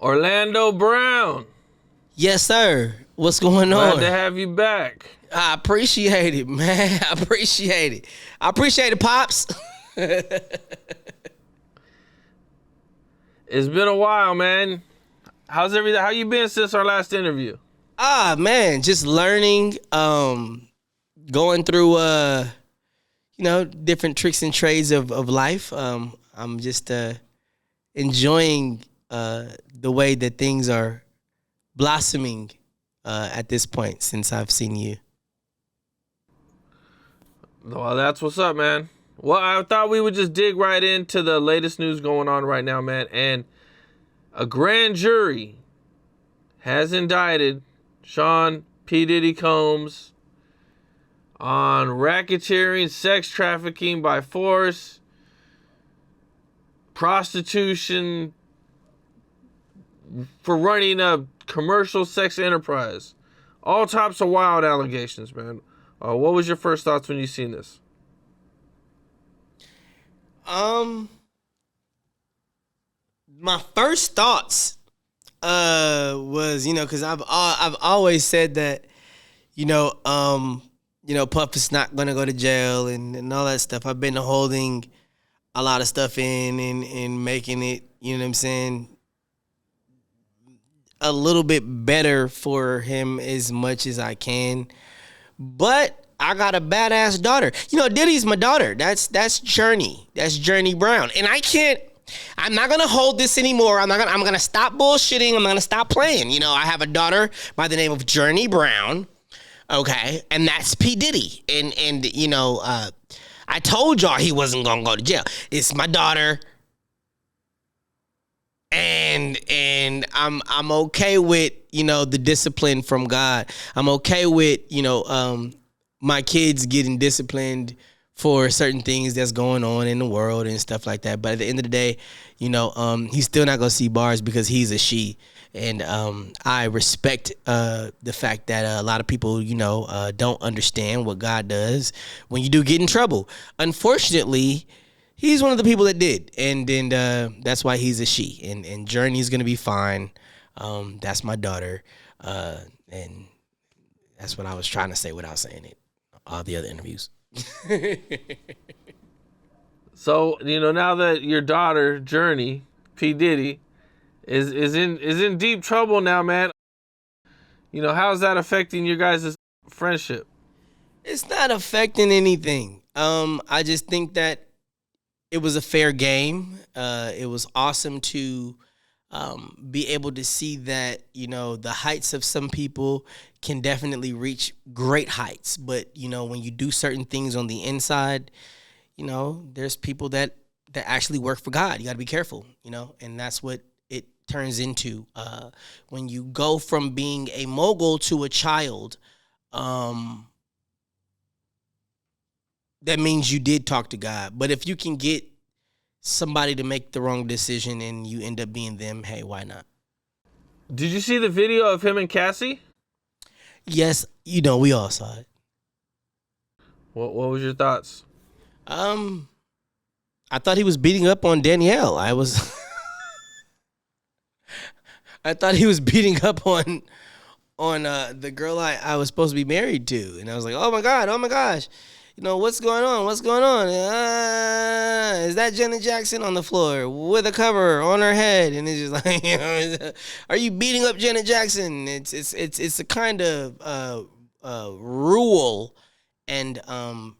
Orlando Brown, Yes, sir. What's going glad on? to have you back. I appreciate it, man. I appreciate it. I appreciate it, Pops. It's been a while, man. How's everything? How you been since our last interview? Man, just learning, going through, different tricks and trades of life. I'm just enjoying the way that things are blossoming at this point since I've seen you. Well, that's what's up, man. Well, I thought we would just dig right into the latest news going on right now, man. And a grand jury has indicted Sean P. Diddy Combs on racketeering, sex trafficking by force, prostitution, for running a commercial sex enterprise. All types of wild allegations, man. What was your first thoughts when you seen this? My first thoughts was, because I've always said that, Puff is not gonna go to jail and all that stuff. I've been holding a lot of stuff in and making it, you know what I'm saying, a little bit better for him as much as I can. But I got a badass daughter. Diddy's my daughter. That's Journey. That's Journey Brown. And I'm not gonna hold this anymore. I'm gonna stop bullshitting. I'm gonna stop playing. I have a daughter by the name of Journey Brown. Okay, and that's P. Diddy. And I told y'all he wasn't gonna go to jail. It's my daughter. And I'm okay with, the discipline from God. I'm okay with, my kids getting disciplined for certain things that's going on in the world and stuff like that. But at the end of the day, he's still not gonna see bars because he's a she. And I respect the fact that a lot of people, don't understand what God does when you do get in trouble. Unfortunately, he's one of the people that did, and that's why he's a she. And Journey's gonna be fine. That's my daughter, and that's what I was trying to say without saying it. All the other interviews. So, now that your daughter, Journey, P. Diddy, is in deep trouble now, man. How's that affecting your guys' friendship? It's not affecting anything. I just think that it was a fair game. It was awesome to be able to see that, the heights of some people can definitely reach great heights. But, when you do certain things on the inside, there's people that actually work for God. You got to be careful, and that's what it turns into. When you go from being a mogul to a child, that means you did talk to God. But if you can get somebody to make the wrong decision and you end up being them, hey, why not? Did you see the video of him and Cassie? Yes, we all saw it. What was your thoughts? I thought he was beating up on Danielle. I thought he was beating up on the girl I was supposed to be married to. And I was like, oh my gosh. What's going on? What's going on? Is that Janet Jackson on the floor with a cover on her head? And it's just like, are you beating up Janet Jackson? It's a kind of rule and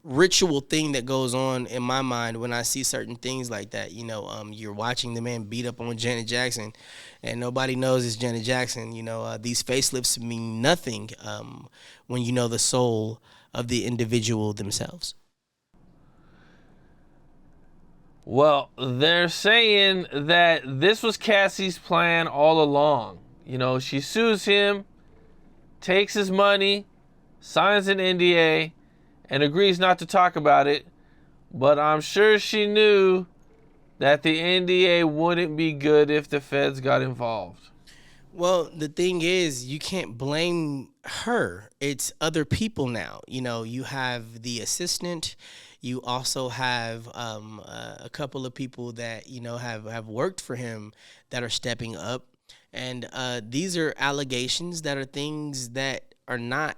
ritual thing that goes on in my mind when I see certain things like that. You're watching the man beat up on Janet Jackson, and nobody knows it's Janet Jackson. These facelifts mean nothing when you know the soul of the individual themselves. Well, they're saying that this was Cassie's plan all along. She sues him, takes his money, signs an NDA, and agrees not to talk about it. But I'm sure she knew that the NDA wouldn't be good if the feds got involved. Well, the thing is, you can't blame her. It's other people now. You have the assistant. You also have a couple of people that, have worked for him that are stepping up. And these are allegations that are things that are not.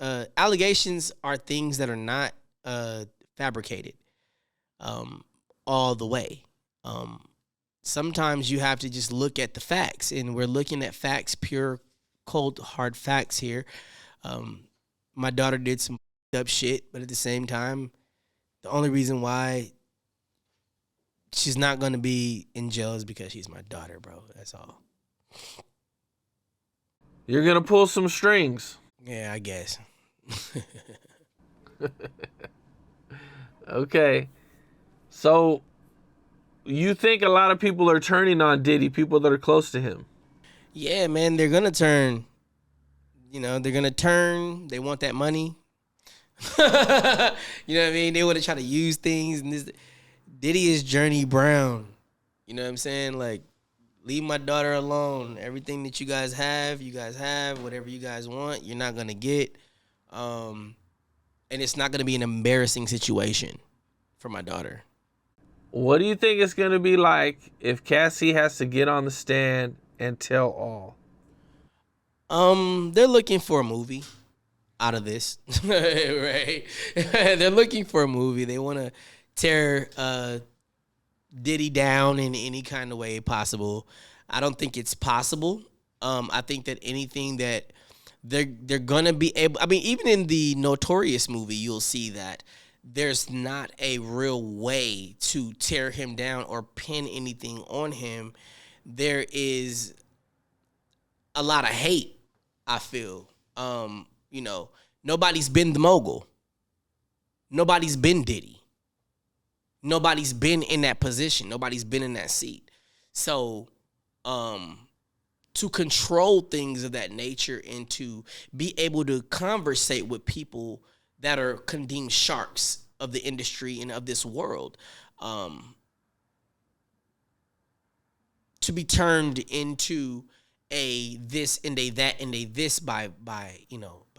Allegations are things that are not fabricated all the way. Um, Sometimes you have to just look at the facts, and we're looking at facts, pure, cold, hard facts here. Um, my daughter did some up shit, but at the same time, the only reason why she's not gonna be in jail is because she's my daughter, bro. That's all. You're gonna pull some strings. Yeah, I guess. Okay. So you think a lot of people are turning on Diddy, people that are close to him? Yeah, man, they're gonna turn. You know, they're gonna turn. They want that money. You know what I mean? They want to try to use things. And this Diddy is Journey Brown. You know what I'm saying? Like, leave my daughter alone. Everything that you guys have. Whatever you guys want, you're not gonna get. And it's not gonna be an embarrassing situation for my daughter. What do you think it's gonna be like if Cassie has to get on the stand and tell all? They're looking for a movie out of this, right? They're looking for a movie. They want to tear Diddy down in any kind of way possible. I don't think it's possible. I think that anything that they're gonna be able. I mean, even in the Notorious movie, you'll see that there's not a real way to tear him down or pin anything on him. There is a lot of hate, I feel. You know, nobody's been the mogul. Nobody's been Diddy. Nobody's been in that position. Nobody's been in that seat. So, to control things of that nature and to be able to conversate with people that are condemned sharks of the industry and of this world, to be turned into a this and a that and a this by by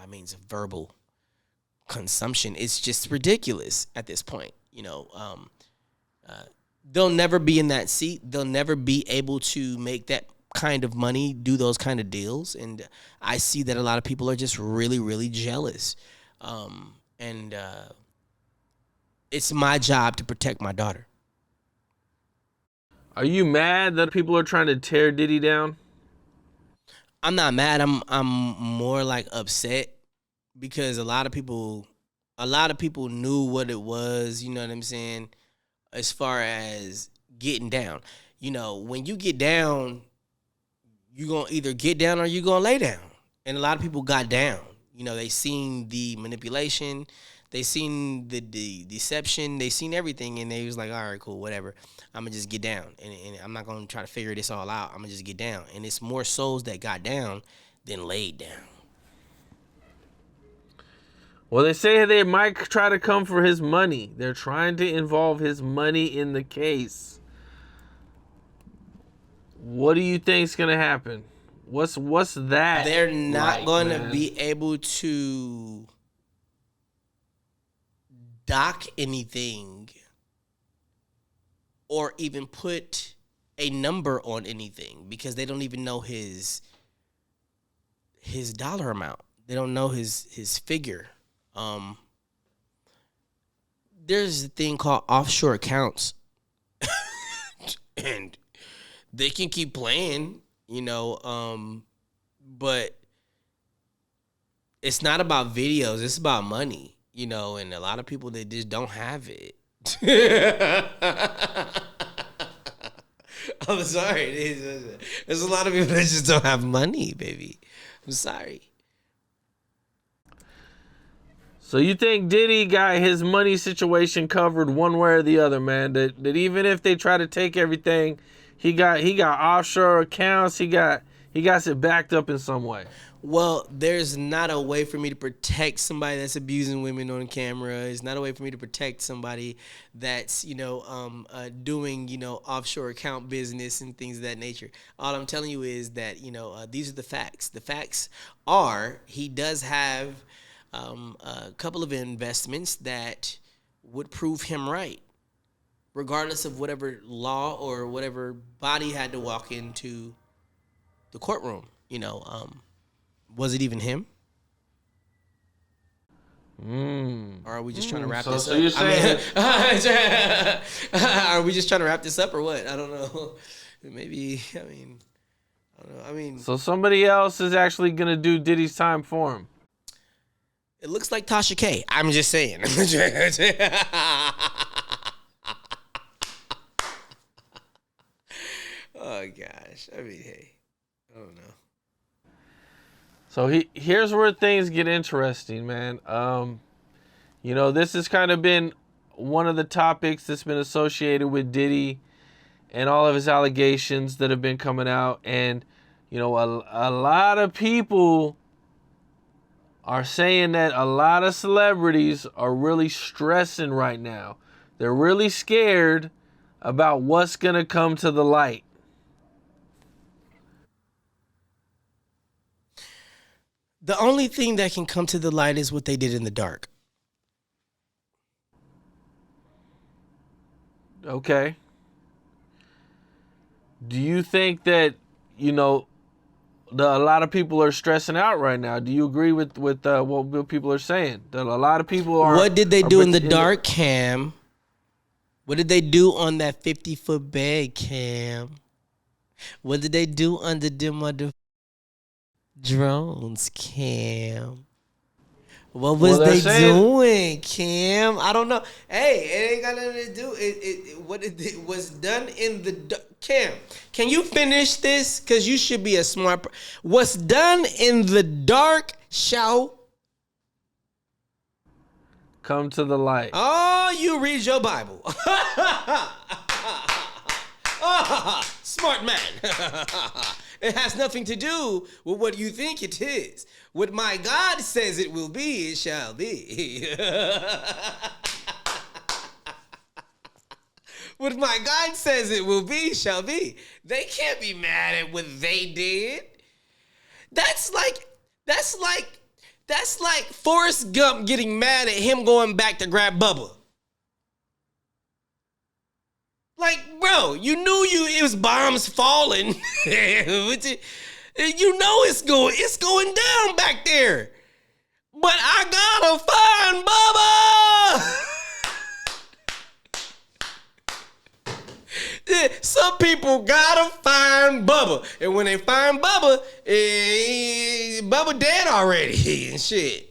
means of verbal consumption, it's just ridiculous at this point. They'll never be in that seat. They'll never be able to make that kind of money, do those kind of deals. And I see that a lot of people are just really, really jealous. And it's my job to protect my daughter. Are you mad that people are trying to tear Diddy down? I'm not mad. I'm more like upset because a lot of people knew what it was, you know what I'm saying, as far as getting down. You know, when you get down, you're going to either get down or you're going to lay down. And a lot of people got down. You know, they seen the manipulation, they seen the deception, they seen everything, and they was like, all right, cool, whatever. I'm going to just get down. And I'm not going to try to figure this all out. I'm going to just get down. And it's more souls that got down than laid down. Well, they say they might try to come for his money. They're trying to involve his money in the case. What do you think's gonna happen? What's that? They're not like, going to man? be able to dock anything or even put a number on anything because they don't even know his dollar amount. They don't know his figure. There's a thing called offshore accounts, and they can keep playing, but it's not about videos. It's about money, and a lot of people, they just don't have it. I'm sorry. There's a lot of people that just don't have money, baby. I'm sorry. So you think Diddy got his money situation covered one way or the other, man? That even if they try to take everything, he got offshore accounts. He got it backed up in some way. Well, there's not a way for me to protect somebody that's abusing women on camera. It's not a way for me to protect somebody that's doing offshore account business and things of that nature. All I'm telling you is that these are the facts. The facts are he does have a couple of investments that would prove him right, regardless of whatever law or whatever body had to walk into the courtroom. Was it even him? Or are we just trying to wrap this up? So you're saying, are we just trying to wrap this up or what? I don't know. Maybe. I don't know. So somebody else is actually gonna do Diddy's time for him. It looks like Tasha K. I'm just saying. Oh gosh. Hey, I don't know. So here's where things get interesting, man. This has kind of been one of the topics that's been associated with Diddy and all of his allegations that have been coming out. And, a lot of people are saying that a lot of celebrities are really stressing right now. They're really scared about what's going to come to the light. The only thing that can come to the light is what they did in the dark. Okay. Do you think that, a lot of people are stressing out right now? Do you agree with what people are saying? That a lot of people are... What did they do in the dark, Cam? What did they do on that 50-foot bed, Cam? What did they do under them other drones, Cam? What was they doing, Cam? I don't know. Hey, it ain't got nothing to do. What it was done in the Cam. Can you finish this? Because you should be a smart. What's done in the dark shall come to the light. Oh, you read your Bible. Smart man. It has nothing to do with what you think it is. What my God says it will be, it shall be. What my God says it will be, shall be. They can't be mad at what they did. That's like Forrest Gump getting mad at him going back to grab Bubba. Like, bro, you knew it was bombs falling. You know it's going down back there. But I gotta find Bubba. Some people gotta find Bubba. And when they find Bubba, Bubba dead already and shit.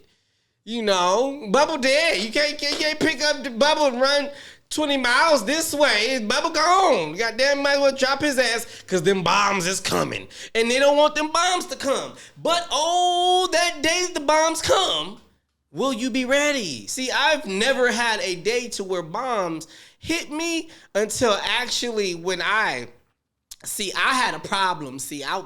Bubba dead. You can't pick up the Bubba and run 20 miles this way. Bubba gone. Goddamn, might as well drop his ass because them bombs is coming. And they don't want them bombs to come. But that day the bombs come, will you be ready? See, I've never had a day to where bombs hit me until actually when I had a problem.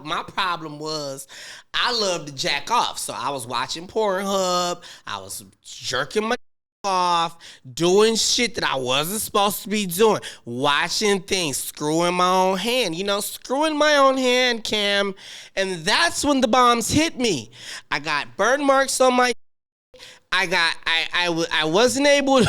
My problem was I love to jack off. So I was watching Pornhub. I was jerking my off, doing shit that I wasn't supposed to be doing, watching things, screwing my own hand, screwing my own hand, Cam. And that's when the bombs hit me. I got burn marks on my I wasn't able to,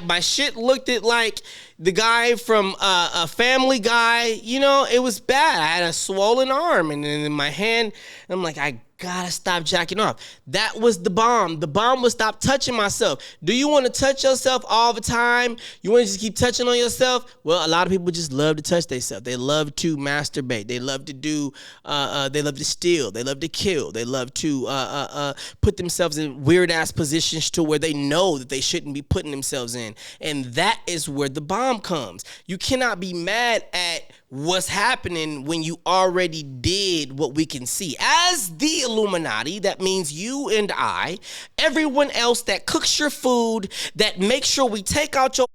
my shit looked at like the guy from a Family Guy, it was bad. I had a swollen arm and then in my hand, I'm like, I gotta stop jacking off. That was the bomb. The bomb was stop touching myself. Do you want to touch yourself all the time? You want to just keep touching on yourself? Well, a lot of people just love to touch themselves. They love to masturbate. They love to do, they love to steal. They love to kill. They love to put themselves in weird ass positions to where they know that they shouldn't be putting themselves in. And that is where the bomb comes. You cannot be mad at what's happening when you already did what we can see. As the Illuminati, that means you and I, everyone else that cooks your food, that makes sure we take out your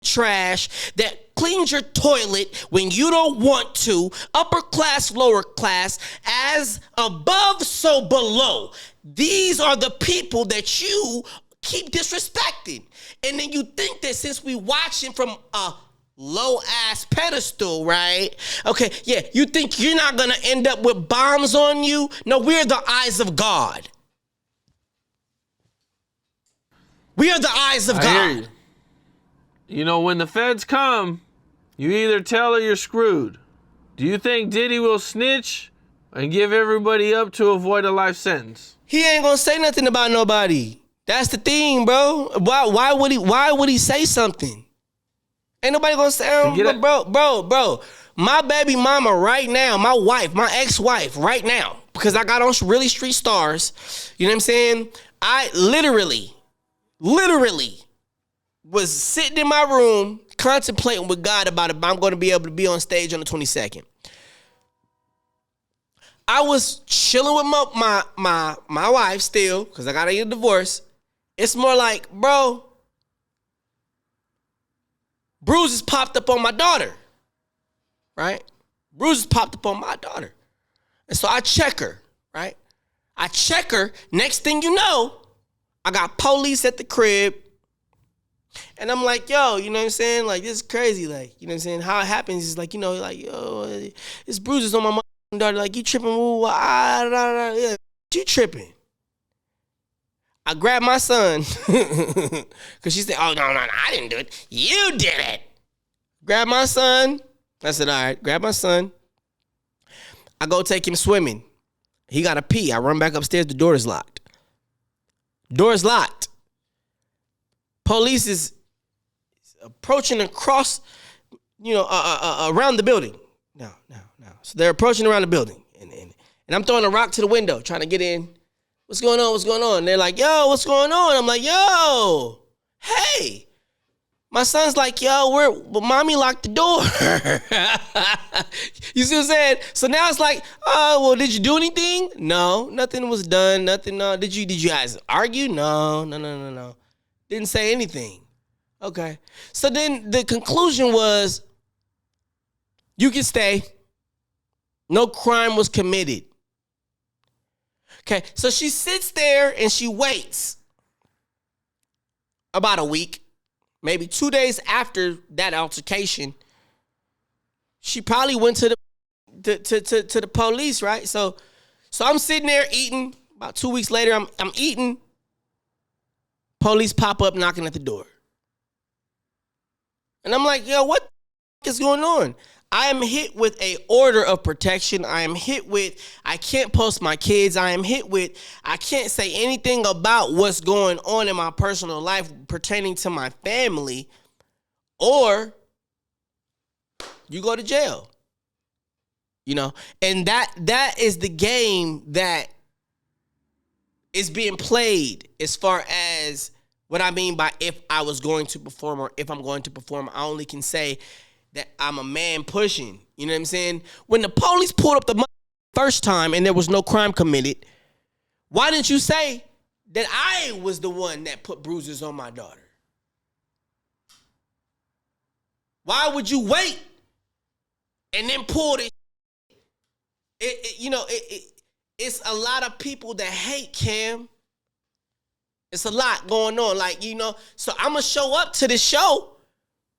trash, that cleans your toilet when you don't want to, upper class, lower class, as above, so below. These are the people that you keep disrespecting. And then you think that since we watching from a low ass pedestal, right? Okay, yeah, you think you're not gonna end up with bombs on you? No, we're the eyes of God. We are the eyes of God. Hear you. When the feds come, you either tell or you're screwed. Do you think Diddy will snitch and give everybody up to avoid a life sentence? He ain't gonna say nothing about nobody. That's the thing, bro. Why would he say something? Ain't nobody gonna say, bro. My baby mama right now, my wife, my ex-wife right now, because I got on really street stars. You know what I'm saying? I literally was sitting in my room contemplating with God about if I'm going to be able to be on stage on the 22nd. I was chilling with my wife still, because I got to get a divorce. It's more like, bro, bruises popped up on my daughter, right? Bruises popped up on my daughter. And so I check her, right? I check her. Next thing you know, I got police at the crib. And I'm like, yo, you know what I'm saying? Like, this is crazy. Like, you know what I'm saying? How it happens is like, you know, like, yo, it's bruises on my daughter. Like, you tripping? Yeah, you tripping. I grabbed my son. Because she said, oh, no, I didn't do it. You did it. Grab my son. I said, all right, grab my son. I go take him swimming. He got to pee. I run back upstairs. The door is locked. Door is locked. Police is approaching across, you know, around the building. No. So they're approaching around the building. And I'm throwing a rock to the window, trying to get in. What's going on? And they're like, yo, what's going on? I'm like, yo, hey. My son's like, yo, mommy locked the door. You see what I'm saying? So now it's like, oh, well, did you do anything? No, nothing was done. Nothing. No. Did you guys argue? No. Didn't say anything. Okay. So then the conclusion was, you can stay. No crime was committed. Okay. So she sits there and she waits about a week. Maybe 2 days after that altercation, she probably went to the police, right? So I'm sitting there eating. About 2 weeks later, I'm eating. Police pop up knocking at the door. And I'm like, yo, what the is going on? I am hit with a order of protection. I am hit with, I can't post my kids. I am hit with, I can't say anything about what's going on in my personal life pertaining to my family, or you go to jail. You know, and that is the game that is being played as far as what I mean by if I was going to perform or if I'm going to perform. I only can say that I'm a man pushing. You know what I'm saying? When the police pulled up the first time and there was no crime committed, why didn't you say that I was the one that put bruises on my daughter? Why would you wait and then pull it? It's a lot of people that hate Cam. It's a lot going on. Like, you know, so I'm going to show up to the show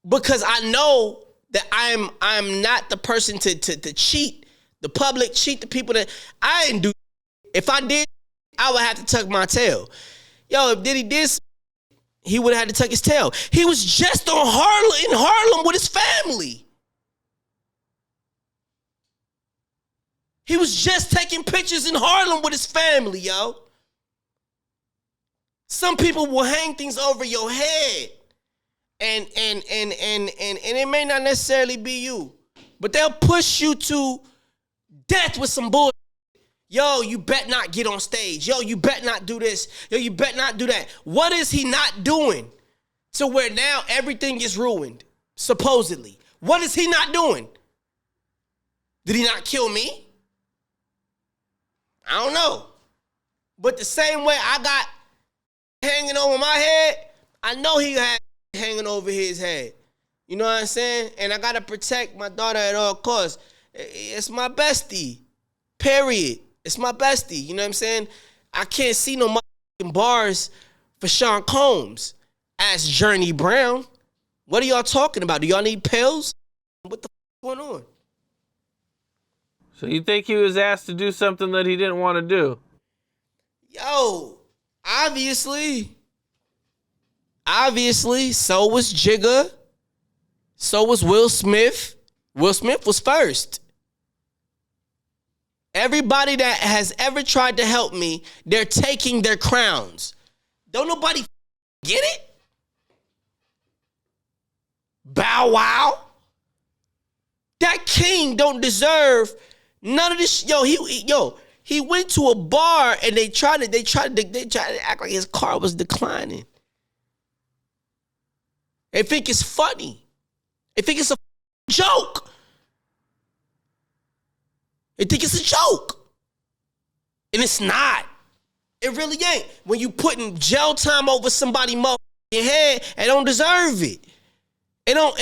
because I know that I'm not the person to cheat the public, cheat the people that I didn't do. If I did, I would have to tuck my tail. Yo, if Diddy did, he would have had to tuck his tail. He was just in Harlem with his family. He was just taking pictures in Harlem with his family, yo. Some people will hang things over your head. And it may not necessarily be you, but they'll push you to death with some bullshit. Yo, you bet not get on stage. Yo, you bet not do this. Yo, you bet not do that. What is he not doing to where now everything is ruined, supposedly? What is he not doing? Did he not kill me? I don't know. But the same way I got hanging over my head, I know he had hanging over his head. You know what I'm saying? And I got to protect my daughter at all costs. It's my bestie. Period. It's my bestie. You know what I'm saying? I can't see no motherfucking bars for Sean Combs as Journey Brown. What are y'all talking about? Do y'all need pills? What the fuck going on? So you think he was asked to do something that he didn't want to do? Yo, obviously, so was Jigga. So was Will Smith. Will Smith was first. Everybody that has ever tried to help me, they're taking their crowns. Don't nobody get it? Bow Wow? That king don't deserve none of this. He went to a bar and they tried to act like his car was declining. They think it's funny. They think it's a joke. They think it's a joke. And it's not. It really ain't. When you putting jail time over somebody's motherfucking head, they don't deserve it. It don't.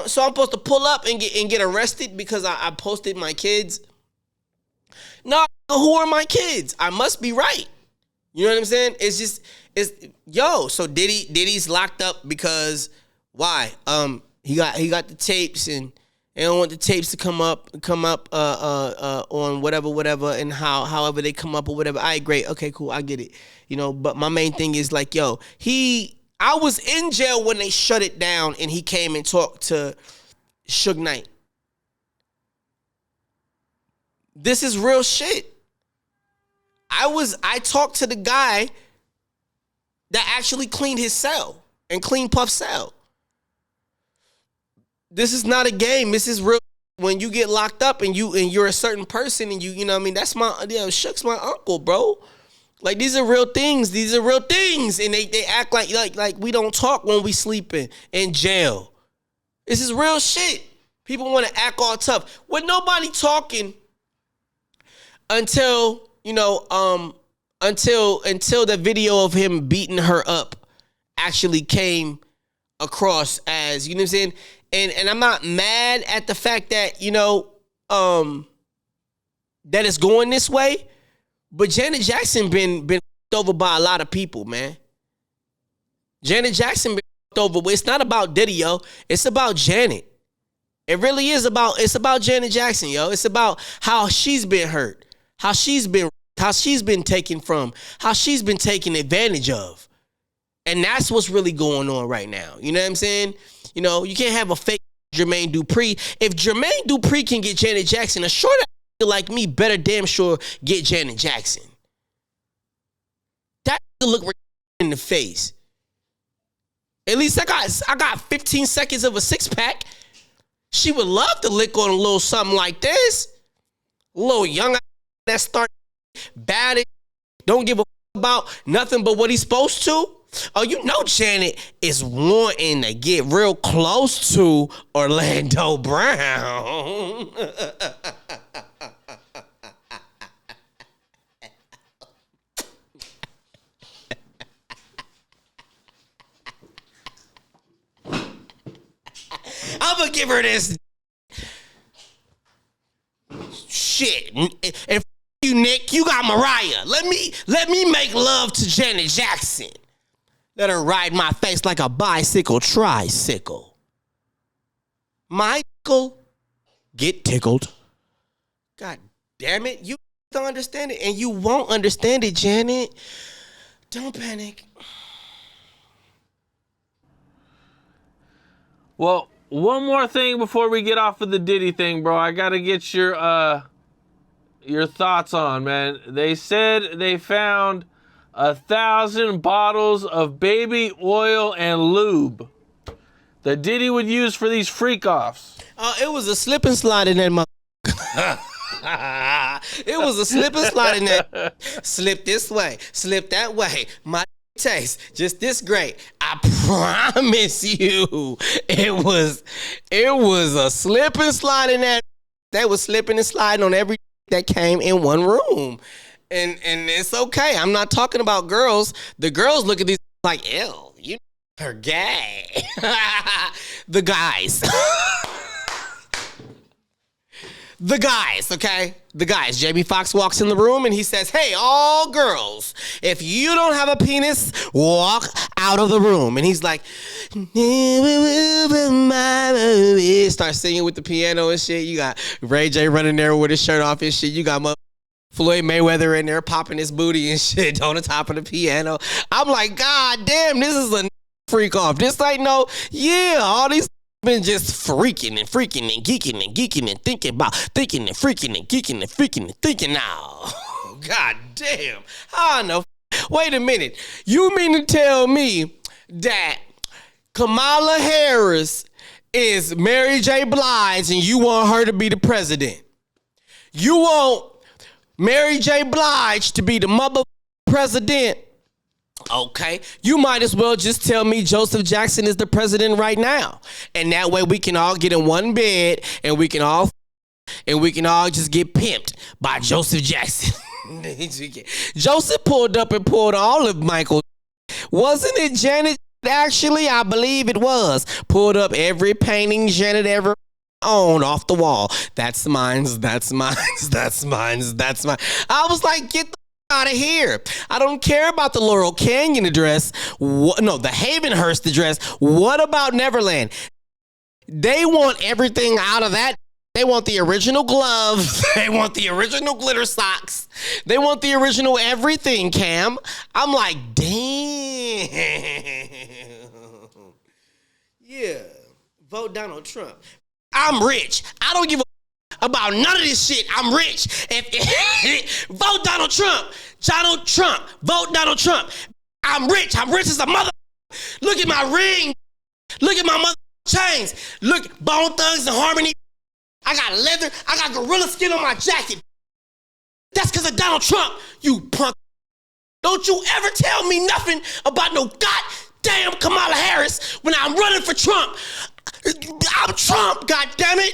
So I'm supposed to pull up and get arrested because I posted my kids. No, who are my kids? I must be right. You know what I'm saying? So Diddy's locked up because why? He got the tapes and they don't want the tapes to come up on whatever and however they come up or whatever. All right, great. Okay, cool. I get it. But my main thing is like, I was in jail when they shut it down and he came and talked to Suge Knight. This is real shit. I talked to the guy that actually cleaned his cell and cleaned Puff's cell. This is not a game. This is real. When you get locked up and you're a certain person and you know what I mean, that's Suge's my uncle, bro. Like these are real things. These are real things. And they act like we don't talk when we sleeping in jail. This is real shit. People want to act all tough. With nobody talking until the video of him beating her up actually came across as, you know what I'm saying? And I'm not mad at the fact that, that it's going this way, but Janet Jackson been over by a lot of people, man. Janet Jackson been over. It's not about Diddy, yo. It's about Janet. It really is it's about Janet Jackson, yo. It's about how she's been hurt, how she's been taken from, how she's been taken advantage of. And that's what's really going on right now. You know what I'm saying? You can't have a fake Jermaine Dupri. If Jermaine Dupri can get Janet Jackson, a short like me better damn sure get Janet Jackson. That look in the face. At least I got 15 seconds of a six-pack. She would love to lick on a little something like this. A little young that start bad, don't give a about nothing but what he's supposed to. Oh, Janet is wanting to get real close to Orlando Brown. I'm gonna give her this shit. And you, Nick, you got Mariah. Let me make love to Janet Jackson. Let her ride my face like a bicycle tricycle. Michael, get tickled. God damn it. You don't understand it, and you won't understand it, Janet. Don't panic. Well, one more thing before we get off of the Diddy thing, bro. I gotta get your thoughts on, man. They said they found 1,000 bottles of baby oil and lube that Diddy would use for these freak-offs. It was a slip and slide in that It was a slip and slide in that. Slip this way, slip that way. My taste just this great. I promise you, it was a slip and slide in that. That was slipping and sliding on every that came in one room. And it's okay. I'm not talking about girls. The girls look at these like, ew, you are gay. The guys. The guys, okay? The guys. Jamie Foxx walks in the room and he says, hey, all girls, if you don't have a penis, walk out of the room. And he's like, start singing with the piano and shit. You got Ray J running there with his shirt off and shit. You got Floyd Mayweather in there popping his booty and shit on the top of the piano. I'm like, God damn, this is a freak off. This ain't all these been just freaking and freaking and geeking and thinking about thinking and freaking and geeking and freaking and thinking now. God damn. I know. Wait a minute. You mean to tell me that Kamala Harris is Mary J. Blige and you want her to be the president? You want Mary J. Blige to be the mother president? Okay, you might as well just tell me Joseph Jackson is the president right now. And that way we can all get in one bed and we can all just get pimped by Joseph Jackson. Joseph pulled up and pulled all of Michael. Wasn't it Janet? Actually, I believe it was. Pulled up every painting Janet ever owned off the wall. That's mine. That's mine. That's mine. That's mine. I was like, get the out of here. I don't care about the Laurel Canyon address. The Havenhurst address. What about Neverland? They want everything out of that. They want the original gloves. They want the original glitter socks. They want the original everything, Cam. I'm like, damn. Yeah. Vote Donald Trump. I'm rich. I don't give a about none of this shit. I'm rich. Vote Donald Trump. Donald Trump. Vote Donald Trump. I'm rich. I'm rich as a mother. Look at my ring. Look at my mother chains. Look, Bone Thugs and Harmony. I got leather. I got gorilla skin on my jacket. That's because of Donald Trump, you punk. Don't you ever tell me nothing about no goddamn Kamala Harris when I'm running for Trump. I'm Trump, goddammit.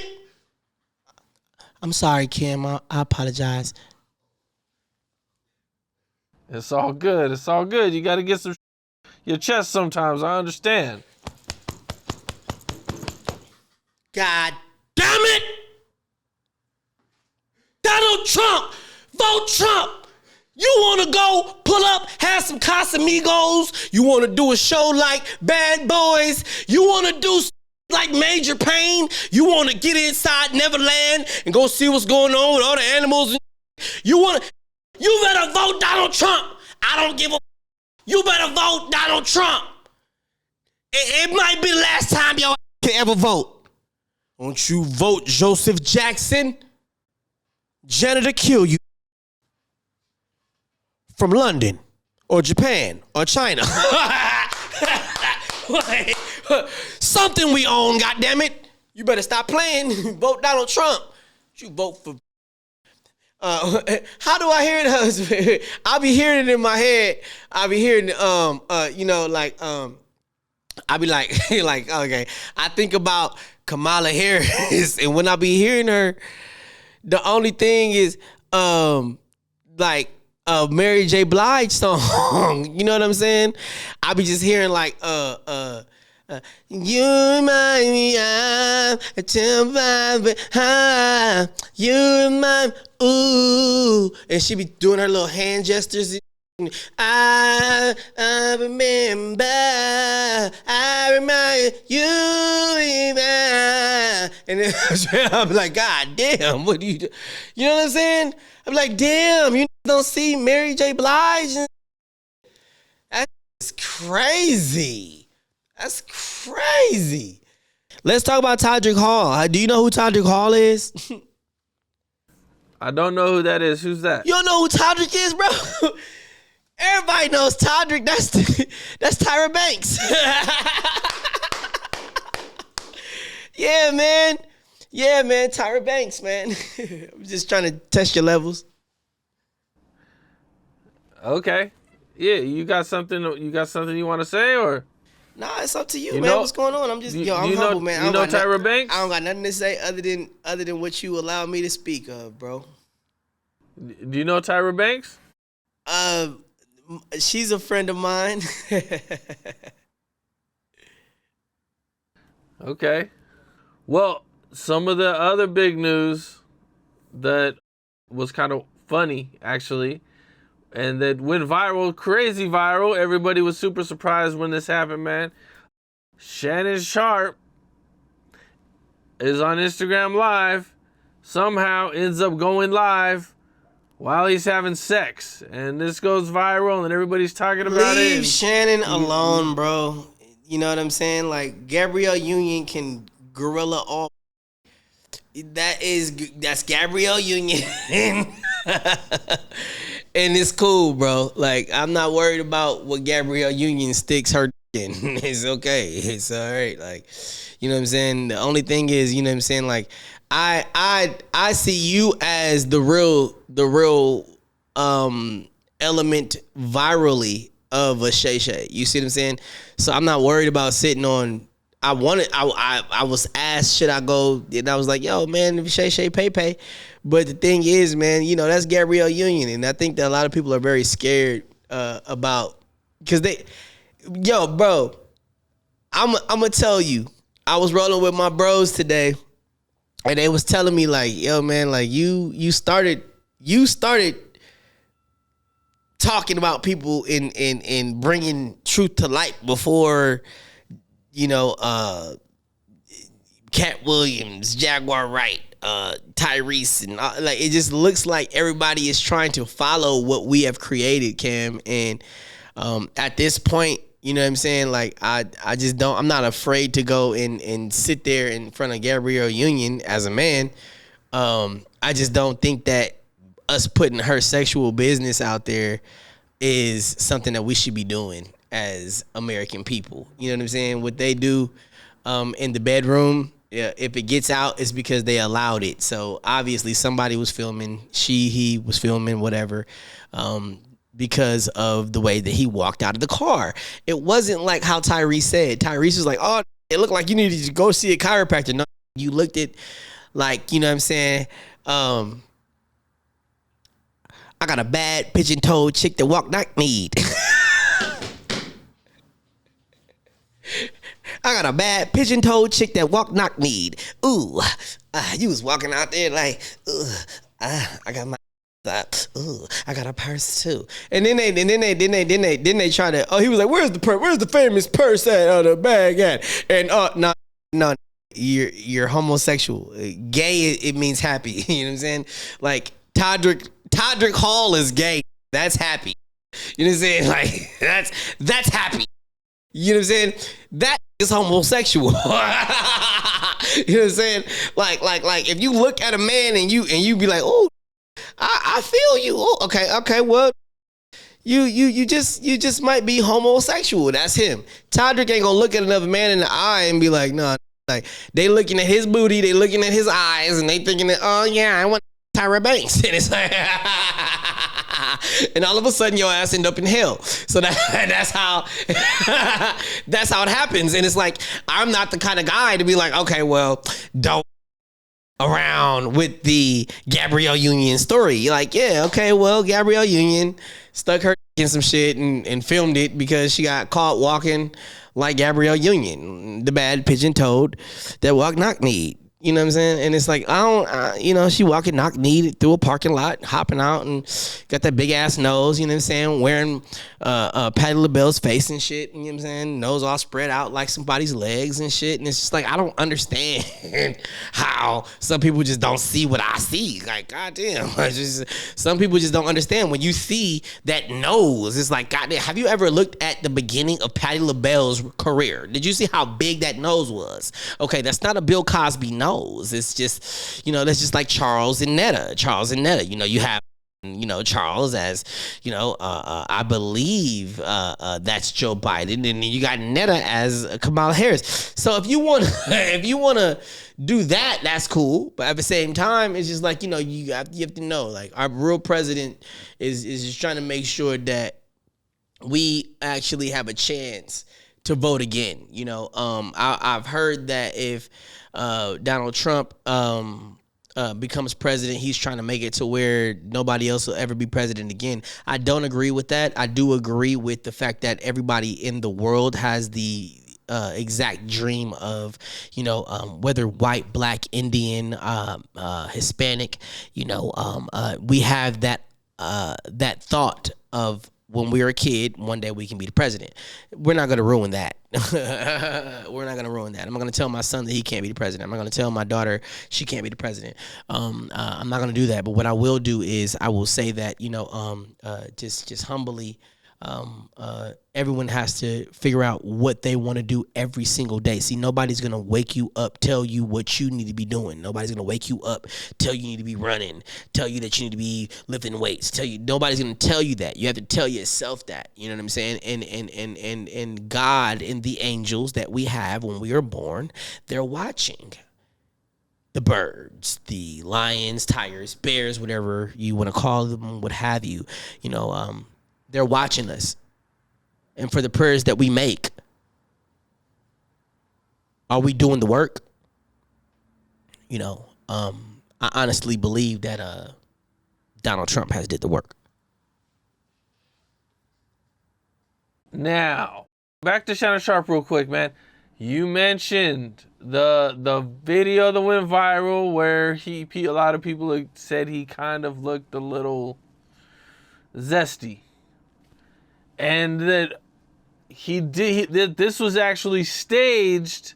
I'm sorry, Kim. I apologize. It's all good. It's all good. You got to get some your chest sometimes. I understand. God damn it! Donald Trump! Vote Trump! You want to go pull up, have some Casamigos? You want to do a show like Bad Boys? You want to do like Major Payne? You want to get inside Neverland and go see what's going on with all the animals? You better vote Donald Trump. I don't give a. You better vote Donald Trump. It might be the last time y'all can ever vote. Won't you vote Joseph Jackson? Janitor kill you. From London or Japan or China. Something we own, goddammit. You better stop playing. Vote Donald Trump. You vote for. How do I hear it? I'll be hearing it in my head. I'll be hearing I'll be like, okay. I think about Kamala Harris, and when I be hearing her, the only thing is Mary J. Blige song. You know what I'm saying? I be just hearing like you remind me of a temple, you remind ooh, and she be doing her little hand gestures. I remember, I remind you, and then I'm like, God damn, what do you do? You know what I'm saying? I'm like, damn, you don't see Mary J. Blige? That's crazy. That's crazy. Let's talk about Todrick Hall. Do you know who Todrick Hall is? I don't know who that is. Who's that? You don't know who Todrick is, bro? Everybody knows Todrick. That's Tyra Banks. Yeah, man. Yeah, man. Tyra Banks, man. I'm just trying to test your levels. Okay. Yeah, you got something you want to say, or? Nah, it's up to you, man. What's going on? I'm just I'm humble, man. You know Tyra Banks? I don't got nothing to say other than what you allow me to speak of, bro. Do you know Tyra Banks? She's a friend of mine. Okay. Well, some of the other big news that was kind of funny, actually, and that went viral, crazy viral. Everybody was super surprised when this happened, man. Shannon Sharpe is on Instagram Live, somehow ends up going live while he's having sex, and this goes viral, and everybody's talking about it. Leave Shannon alone, bro. You know what I'm saying? Like, Gabrielle Union can Gorilla all. That's Gabrielle Union. And it's cool, bro. Like, I'm not worried about what Gabrielle Union sticks her in. It's okay. It's all right. Like, you know what I'm saying? The only thing is, you know what I'm saying? Like, I see you as the real element virally of a Shay Shay. You see what I'm saying? So I'm not worried about sitting on. I was asked, should I go? And I was like, yo, man, if Shay Shay pay. But the thing is, man, you know, that's Gabrielle Union. And I think that a lot of people are very scared about, because bro, I'm going to tell you, I was rolling with my bros today, and they was telling me like, yo, man, like you started talking about people in bringing truth to light before, you know, Cat Williams, Jaguar Wright, Tyrese, and like, it just looks like everybody is trying to follow what we have created, Cam. And at this point, you know what I'm saying? Like, I just don't, I'm not afraid to go and sit there in front of Gabrielle Union as a man. I just don't think that us putting her sexual business out there is something that we should be doing as American people. You know what I'm saying? What they do in the bedroom, if it gets out, it's because they allowed it. So obviously somebody was filming, he was filming, whatever, because of the way that he walked out of the car. It wasn't like how Tyrese said. Tyrese was like, oh, it looked like you needed to go see a chiropractor. No, you looked at, like, you know what I'm saying? I got a bad pigeon-toed chick that walk knock-kneed. I got a bad pigeon-toed chick that walk knock-kneed. Ooh, you was walking out there like, I got my, ooh, I got a purse too. And then they try to. Oh, he was like, where's the famous purse at? The bag at? And no, you're homosexual. Gay, it means happy. You know what I'm saying? Like, Todrick Hall is gay. That's happy. You know what I'm saying? Like, that's happy. You know what I'm saying? That is homosexual. You know what I'm saying? Like if you look at a man and you be like, oh, I feel you. Oh, okay, well, you just might be homosexual. That's him. Todrick ain't gonna look at another man in the eye and be like, no. Like, they looking at his booty, they looking at his eyes, and they thinking that, oh yeah, I want Tyra Banks. And it's like, and all of a sudden your ass end up in hell. So that's how that's how it happens. And it's like, I'm not the kind of guy to be like, okay, well, don't around with the Gabrielle Union story. You're like, yeah, okay, well, Gabrielle Union stuck her in some shit and filmed it because she got caught walking like Gabrielle Union, the bad pigeon-toed that walk knock-kneed. You know what I'm saying? And it's like, she walking knock-kneed through a parking lot, hopping out, and got that big-ass nose, you know what I'm saying? Wearing Patti LaBelle's face and shit, you know what I'm saying? Nose all spread out like somebody's legs and shit. And it's just like, I don't understand how some people just don't see what I see. Like, goddamn. Some people just don't understand. When you see that nose, it's like, goddamn, have you ever looked at the beginning of Patti LaBelle's career? Did you see how big that nose was? Okay, that's not a Bill Cosby nose. It's just, that's just like Charles and Netta. You have, Charles as, I believe that's Joe Biden, and then you got Netta as Kamala Harris. So if you want to do that, that's cool. But at the same time, it's just like, you have to know, like, our real president is just trying to make sure that we actually have a chance to vote again. I've heard that if Donald Trump becomes president, he's trying to make it to where nobody else will ever be president again. I don't agree with that. I do agree with the fact that everybody in the world has the exact dream of, whether white, black, Indian, Hispanic, we have that thought of, when we were a kid, one day we can be the president. We're not going to ruin that. We're not going to ruin that. I'm not going to tell my son that he can't be the president. I'm not going to tell my daughter she can't be the president. I'm not going to do that. But what I will do is I will say that, just humbly, Everyone has to figure out what they want to do every single day. See, nobody's going to wake you up, tell you what you need to be doing. Nobody's going to wake you up, tell you need to be running, tell you that you need to be lifting weights, nobody's going to tell you that. You have to tell yourself that. You know what I'm saying? And God and the angels that we have when we are born, they're watching. The birds, the lions, tigers, bears, whatever you want to call them, what have you, they're watching us. And for the prayers that we make, are we doing the work? I honestly believe that Donald Trump has did the work. Now, back to Shannon Sharpe real quick, man. You mentioned the video that went viral where a lot of people said he kind of looked a little zesty. And that this was actually staged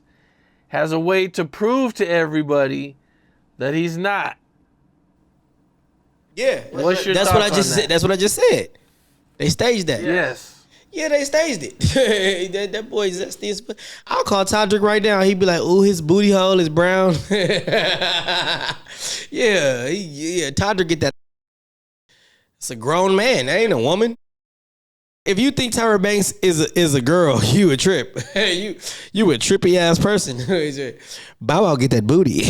as a way to prove to everybody that he's not. Yeah. What's your That's thoughts what I just on said. that? That's what I just said. They staged that. Yes. Yeah, they staged it. that boy zesty as fuck. I'll call Todrick right now. He'd be like, "Ooh, his booty hole is brown." yeah, Todrick get that. It's a grown man. That ain't a woman. If you think Tyra Banks is a girl, you a trip. you a trippy ass person. Bow Wow get that booty.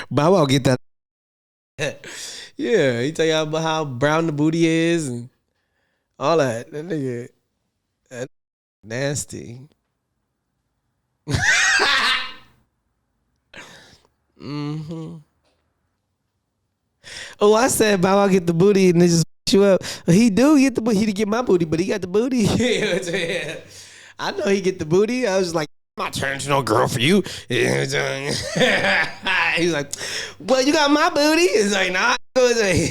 Bow Wow get that. Yeah, he tell you about how brown the booty is and all that. That nigga, that nasty. Oh, I said Bow Wow get the booty and they just you up. He do get the booty. He didn't get my booty, but he got the booty. I know he get the booty. I was like, I'm not turning to no girl for you. He's like, well, you got my booty. He's like, nah. I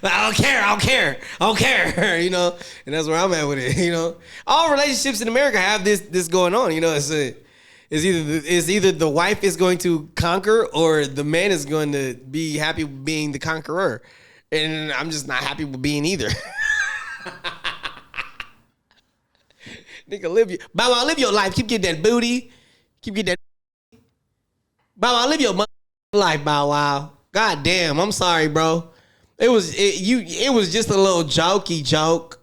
don't care. And that's where I'm at with it. All relationships in America have this going on. It's either the wife is going to conquer or the man is going to be happy with being the conqueror. And I'm just not happy with being either. Nigga, Bow Wow, live your life. Keep getting that booty. Keep getting that. Bow Wow, live your life, Bow Wow. God damn, I'm sorry, bro. It was just a little jokey joke.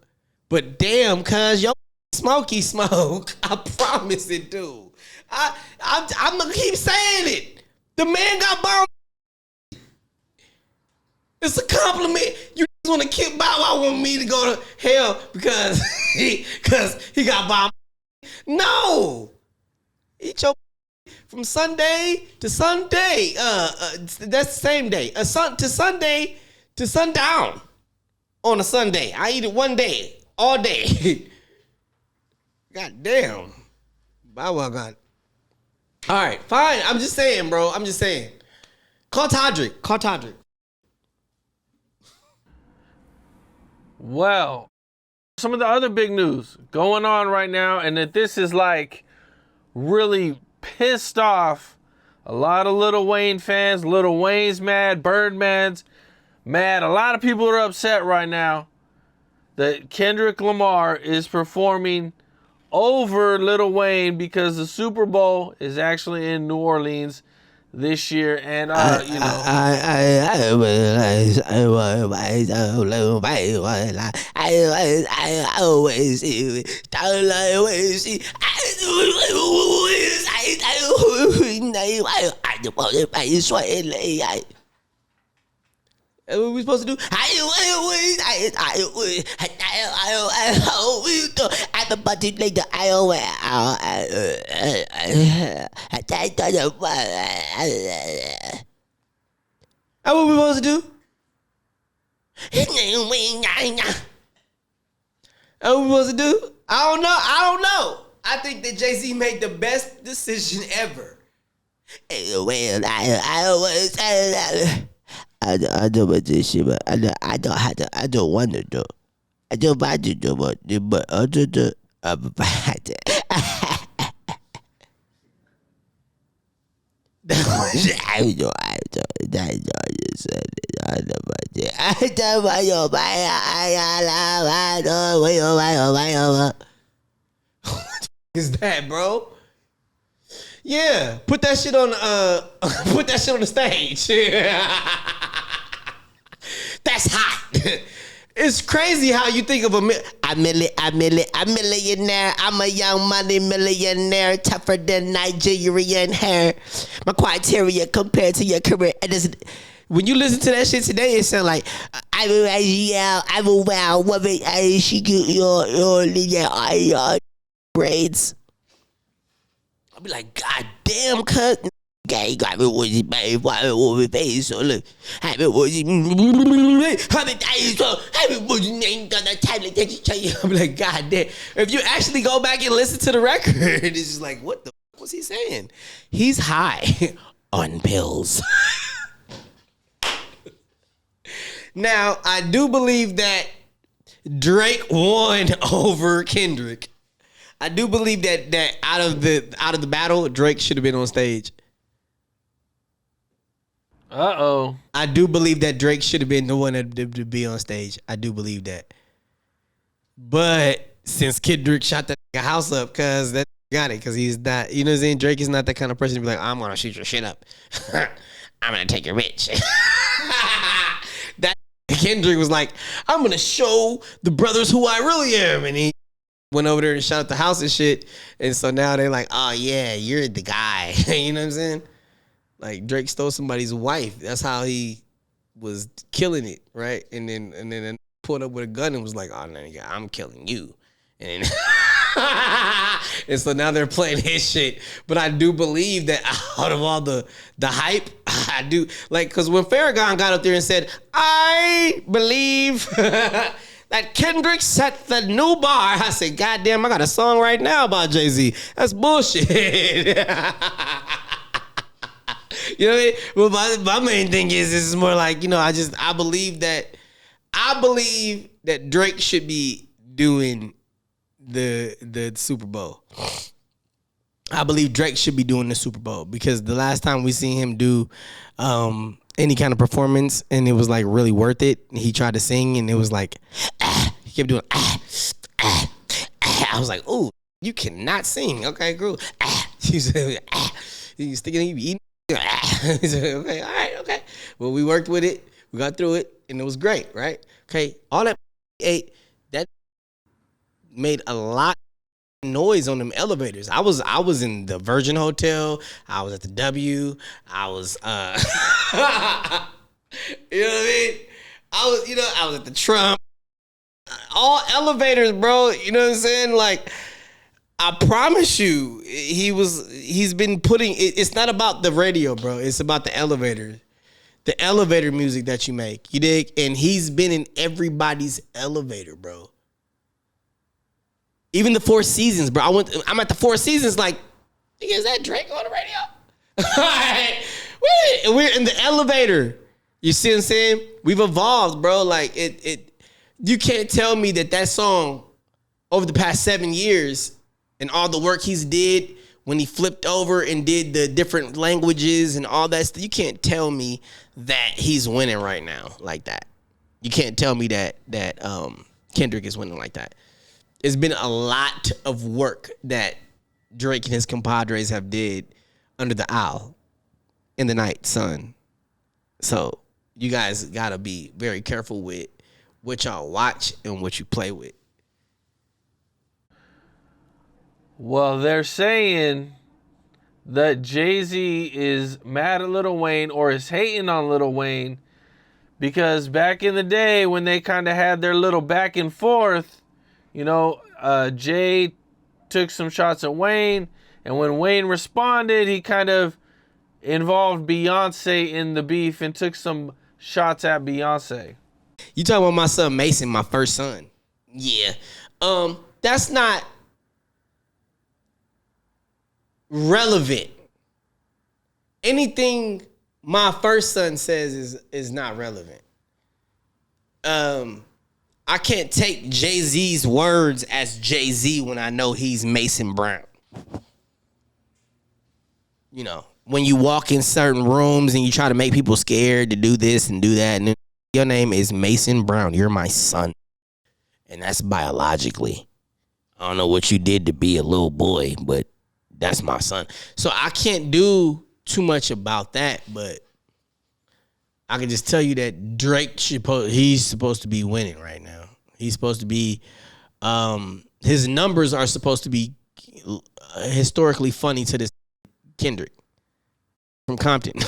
But damn, cuz yo smoky smoke. I promise it, dude. I'm gonna keep saying it. The man got borrowed. It's a compliment. You just want to kick Bow Wow want me to go to hell because he got borrowed. No. Eat your from Sunday to Sunday. That's the same day. To Sunday to sundown on a Sunday. I eat it one day, all day. God damn. Bow Wow got. All right, fine. I'm just saying, bro. I'm just saying. Call Todrick. Well, some of the other big news going on right now, and that this is like really pissed off a lot of Lil Wayne fans. Lil Wayne's mad, Birdman's mad. A lot of people are upset right now that Kendrick Lamar is performing over Lil Wayne because the Super Bowl is actually in New Orleans this year, and I what we supposed to do? How what we supposed to do? How we supposed to do? I don't know. I think that Jay-Z made the best decision ever. Well, I do about this shit, but I don't have to. I don't want to do. I don't want to do, but I do. Is that, bro? Yeah, put that shit on put that shit on the stage. That's hot. It's crazy how you think of I'm millionaire. I'm a young money millionaire, tougher than Nigerian hair. My criteria compared to your career. When you listen to that shit today, it sounds like I'm a wild woman. She get your braids. I'll be like, God damn, cut. Gay got me with it, baby. Why with face? So look, have it with you. How many days? So have it with you. Ain't gonna time to tell you. I'm like, God damn. If you actually go back and listen to the record, it's just like, what the fuck was he saying? He's high on pills. Now, I do believe that Drake won over Kendrick. I do believe that out of the battle, Drake should have been on stage. Uh-oh. I do believe that Drake should have been the one to be on stage. I do believe that. But since Kendrick shot that house up, because that got it, because he's not, you know what I'm saying? Drake is not that kind of person to be like, I'm going to shoot your shit up. I'm going to take your bitch. That Kendrick was like, I'm going to show the brothers who I really am. And he went over there and shot the house and shit. And so now they're like, oh, yeah, you're the guy. You know what I'm saying? Like Drake stole somebody's wife. That's how he was killing it, right? And then pulled up with a gun and was like, "Oh, no, I'm killing you." And and so now they're playing his shit. But I do believe that out of all the hype, I do like because when Farrakhan got up there and said, "I believe." That Kendrick set the new bar. I said, God damn, I got a song right now about Jay-Z. That's bullshit. You know what I mean? Well, my main thing is this is more like, you know, I believe that Drake should be doing the Super Bowl. I believe Drake should be doing the Super Bowl because the last time we seen him do any kind of performance and it was like really worth it, he tried to sing and it was like he kept doing I was like, ooh, you cannot sing. Okay, cool. He said he's sticking, he be eating. He said, okay, all right, okay. Well, we worked with it, we got through it, and it was great, right? Okay, all that ate, that made a lot of noise on them elevators. I was in the Virgin Hotel, I was at the W, I was you know what I mean? I was at the Trump. All elevators, bro. You know what I'm saying? Like, I promise you, he's been putting, it's not about the radio, bro. It's about the elevator. The elevator music that you make. You dig? And he's been in everybody's elevator, bro. Even the Four Seasons, bro. I'm at the Four Seasons like, is that Drake on the radio? We're in the elevator. You see what I'm saying? We've evolved, bro. Like, you can't tell me that song over the past 7 years and all the work he's did when he flipped over and did the different languages and all that stuff, you can't tell me that he's winning right now like that. You can't tell me that Kendrick is winning like that. It's been a lot of work that Drake and his compadres have did under the owl in the night sun. So you guys gotta be very careful with what y'all watch and what you play with. Well, they're saying that Jay-Z is mad at Lil Wayne or is hating on Lil Wayne because back in the day when they kind of had their little back and forth, you know, Jay took some shots at Wayne, and when Wayne responded, he kind of involved Beyonce in the beef and took some shots at Beyonce. You talking about my son Mason, my first son? Yeah. That's not relevant. Anything my first son says is not relevant. I can't take Jay-Z's words as Jay-Z when I know he's Mason Brown. You know, when you walk in certain rooms and you try to make people scared to do this and do that, and then your name is Mason Brown. You're my son. And that's biologically. I don't know what you did to be a little boy, but that's my son. So I can't do too much about that, but I can just tell you that Drake, he's supposed to be winning right now. He's supposed to be, his numbers are supposed to be historically funny to this Kendrick from Compton.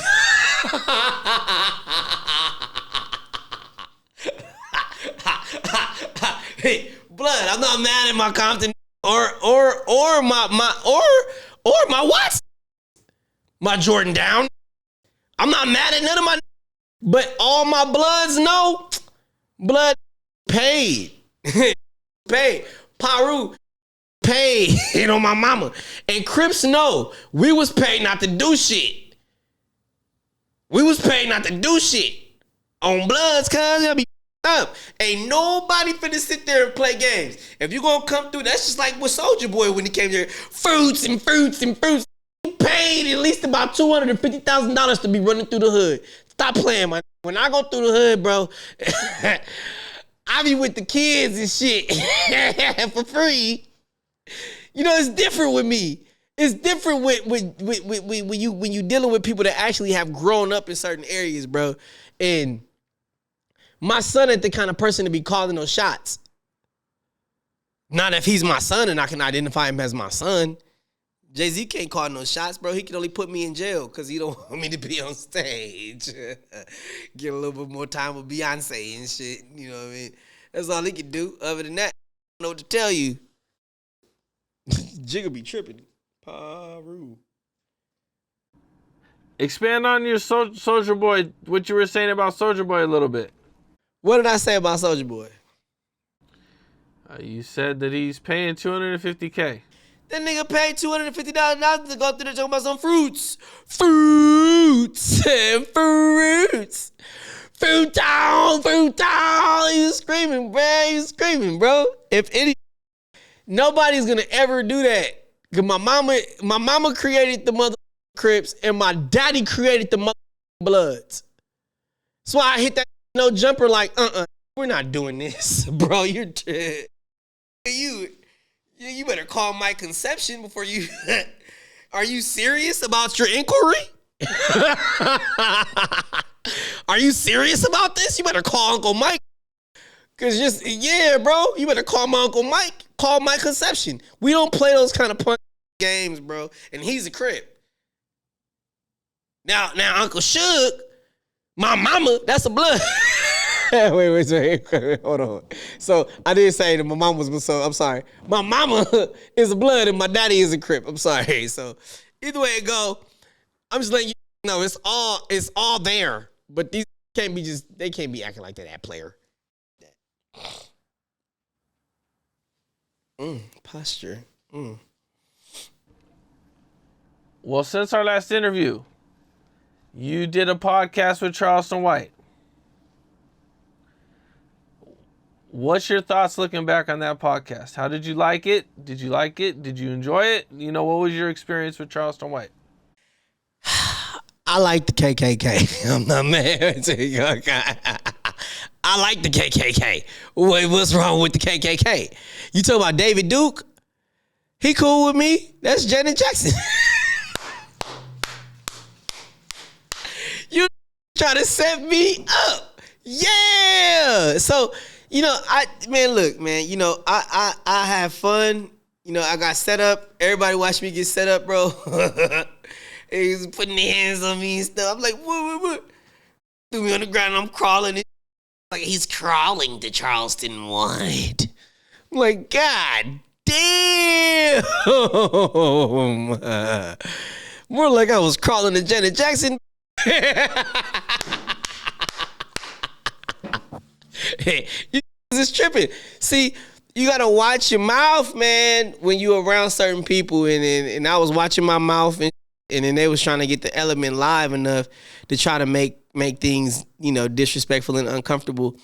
Hey, blood, I'm not mad at my Compton or my what? My Jordan down. I'm not mad at none of my, but all my bloods know, blood paid. Paid. Paru paid on my mama. And Crips know we was paid not to do shit. We was paid not to do shit. On bloods, cuz y'all be up. Ain't nobody finna sit there and play games. If you gonna come through, that's just like with Soulja Boy when he came there. Fruits and fruits and fruits. He paid at least about $250,000 to be running through the hood. Stop playing, man. When I go through the hood, bro, I be with the kids and shit for free. You know, it's different with me. It's different with when you dealing with people that actually have grown up in certain areas, bro. And my son ain't the kind of person to be calling those shots. Not if he's my son and I can identify him as my son. Jay-Z can't call no shots, bro. He can only put me in jail because he don't want me to be on stage. Get a little bit more time with Beyonce and shit. You know what I mean? That's all he can do. Other than that, I don't know what to tell you. Jigga be tripping. Paru. Expand on your Soulja Boy, what you were saying about Soulja Boy a little bit. What did I say about Soulja Boy? You said that he's paying $250K. That nigga paid $250 to go through there talking about some fruits. Fruits and fruits. Fruit on, fruit on. He was screaming, bro. He was screaming, bro. If any, nobody's gonna ever do that. Cause my mama created the mother Crips and my daddy created the mother Bloods. That's why I hit that no jumper like, we're not doing this, bro. You're you better call my conception before you. Are you serious about your inquiry? Are you serious about this? You better call Uncle Mike. Cause yeah, bro. You better call my Uncle Mike. Call my conception. We don't play those kind of punk games, bro. And he's a Crip. Now Uncle Suge, my mama, that's a blood. wait, hold on. So I did say that my mama was, so I'm sorry. My mama is a blood and my daddy is a Crip. I'm sorry. So either way it go, I'm just letting you know it's all there. But these can't be acting like that player. Posture. Well, since our last interview, you did a podcast with Charleston White. What's your thoughts looking back on that podcast? How did you like it? Did you like it? Did you enjoy it? You know, what was your experience with Charleston White? I like the KKK. I'm not mad. I like the KKK. What's wrong with the KKK? You talking about David Duke? He cool with me. That's Janet Jackson. You try to set me up. Yeah. So, you know, look, man, you know, I have fun. You know, I got set up. Everybody watch me get set up, bro. He's putting their hands on me and stuff. I'm like, what? Threw me on the ground and I'm crawling. Like, he's crawling to Charleston White. I'm like, God damn. More like I was crawling to Janet Jackson. Hey, you is tripping. See, you gotta watch your mouth, man, when you around certain people. And I was watching my mouth, and then they was trying to get the element live enough to try to make things, you know, disrespectful and uncomfortable.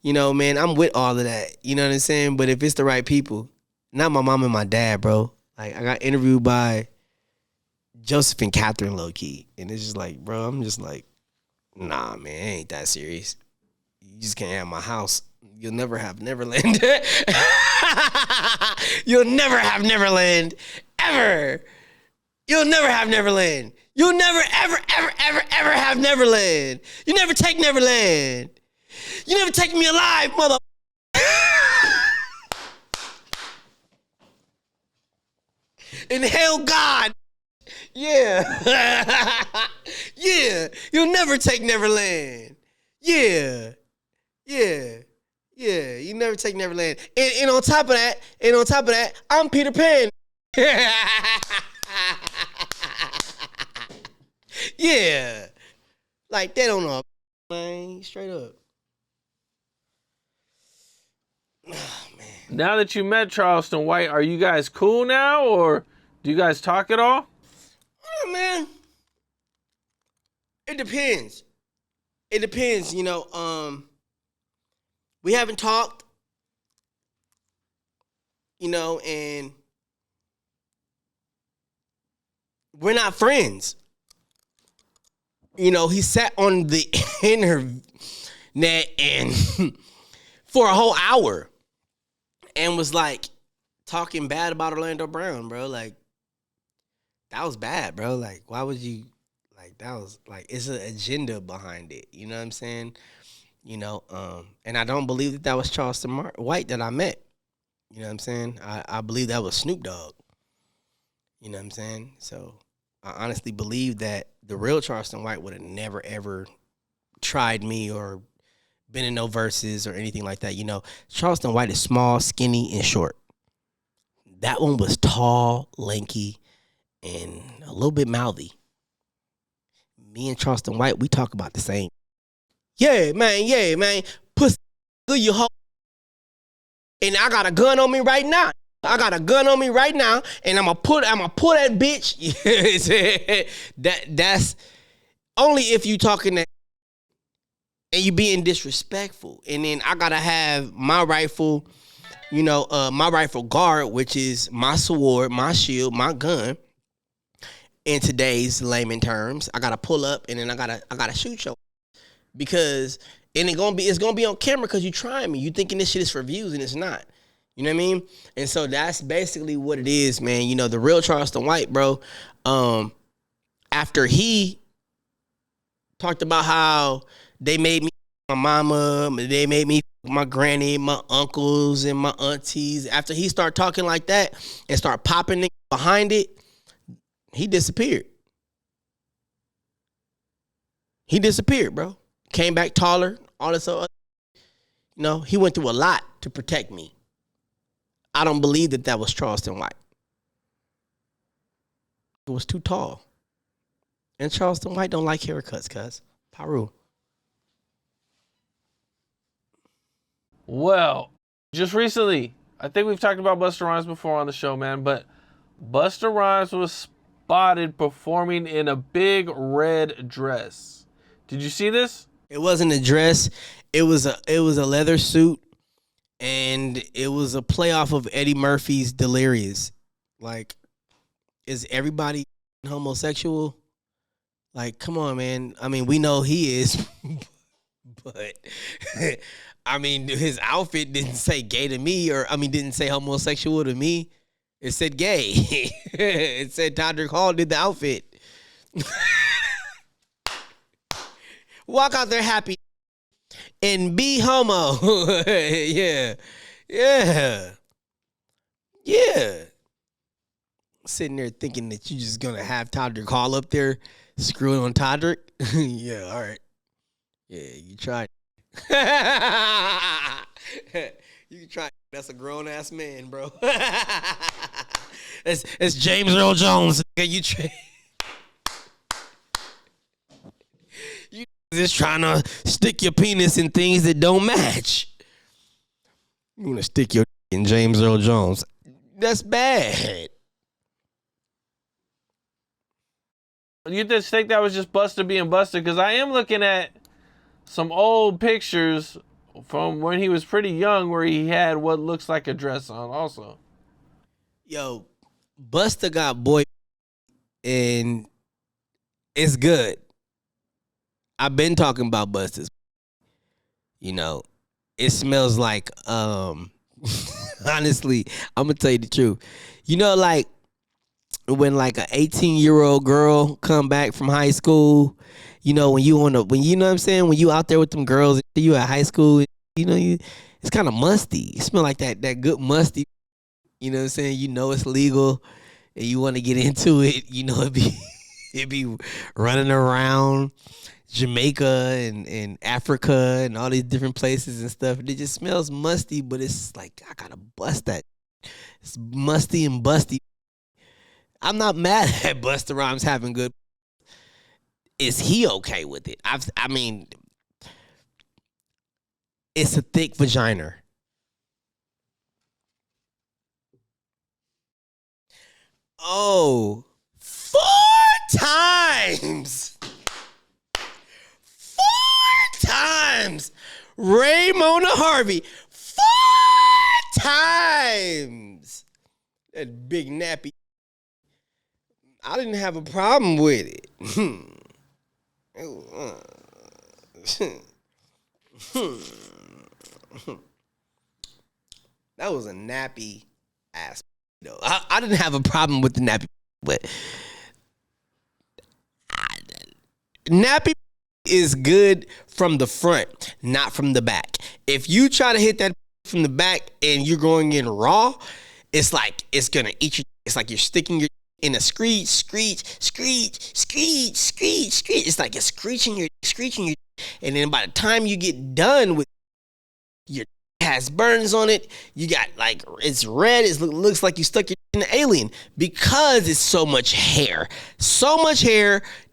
You know, man, I'm with all of that. You know what I'm saying? But if it's the right people, not my mom and my dad, bro. Like, I got interviewed by Joseph and Catherine low key, and it's just like, bro, I'm just like, nah, man, it ain't that serious. You just can't have my house. You'll never have Neverland. You'll never have Neverland ever. You'll never have Neverland. You'll never, ever, ever, ever, ever have Neverland. You never take Neverland. You never take me alive, mother. Inhale God. Yeah. Yeah. You'll never take Neverland. Yeah. Yeah. Yeah. You never take Neverland. And on top of that, I'm Peter Pan. Yeah. Like, they don't know, man. Straight up. Oh, man. Now that you met Charleston White, are you guys cool now, or do you guys talk at all? Oh, man. It depends. It depends, you know. We haven't talked, you know, and we're not friends. You know, he sat on the internet and for a whole hour and was like talking bad about Orlando Brown, bro. Like, that was bad, bro. Like, why would you, like, that was like, it's an agenda behind it. You know what I'm saying? You know, and I don't believe that was Charleston White that I met. You know what I'm saying? I believe that was Snoop Dogg. You know what I'm saying? So I honestly believe that the real Charleston White would have never, ever tried me or been in no verses or anything like that. You know, Charleston White is small, skinny, and short. That one was tall, lanky, and a little bit mouthy. Me and Charleston White, we talk about the same. Yeah, man. Pussy, you hoe. And I got a gun on me right now. And I'ma put that bitch. That's only if you talking that and you being disrespectful. And then I gotta have my rifle, you know, my rifle guard, which is my sword, my shield, my gun. In today's layman terms, I gotta pull up and then I gotta shoot you. Because it's gonna be on camera because you trying me. You thinking this shit is for views and it's not. You know what I mean? And so that's basically what it is, man. You know, the real Charleston White, bro, after he talked about how they made me my mama, they made me my granny, my uncles, and my aunties, after he started talking like that and start popping behind it, he disappeared. He disappeared, bro. Came back taller, all this other. You know, he went through a lot to protect me. I don't believe that was Charleston White. It was too tall. And Charleston White don't like haircuts, cuz. Paru. Well, just recently, I think we've talked about Busta Rhymes before on the show, man, but Busta Rhymes was spotted performing in a big red dress. Did you see this? It wasn't a dress. It was a leather suit, and it was a playoff of Eddie Murphy's Delirious. Like, is everybody homosexual? Like, come on, man. I mean, we know he is, but I mean, his outfit didn't say gay to me, didn't say homosexual to me. It said gay. It said Todrick Hall did the outfit. Walk out there happy and be homo. Yeah. Sitting there thinking that you're just gonna have Todrick Hall up there screwing on Todrick. Yeah, all right. Yeah, you tried. You tried. That's a grown ass man, bro. It's James Earl Jones. You just trying to stick your penis in things that don't match. You want to stick your in James Earl Jones. That's bad. You just think that was just Busta being Busta? Because I am looking at some old pictures from when he was pretty young where he had what looks like a dress on also. Yo, Busta got boy and it's good. I've been talking about Busta's. You know, it smells like honestly, I'm gonna tell you the truth. You know, like when like an 18-year-old girl come back from high school, you know, when you know what I'm saying, when you out there with them girls, you at high school, it's kind of musty. You smell like that good musty. You know what I'm saying? You know it's legal, and you want to get into it. You know it be running around Jamaica and Africa and all these different places and stuff. It just smells musty, but it's like I gotta bust that. It's musty and busty. I'm not mad at Busta Rhymes having good. Is he okay with it? I mean, it's a thick vagina. Oh, 4 times. 4 times. Raymona Harvey. 4 times. That big nappy. I didn't have a problem with it. That was a nappy ass. I didn't have a problem with the nappy, but nappy is good from the front, not from the back. If you try to hit that from the back and you're going in raw, it's like it's gonna eat you. It's like you're sticking your in a screech. It's like it's screeching, and then by the time you get done with your has burns on it, you got like it's red. It looks like you stuck your in an alien because it's so much hair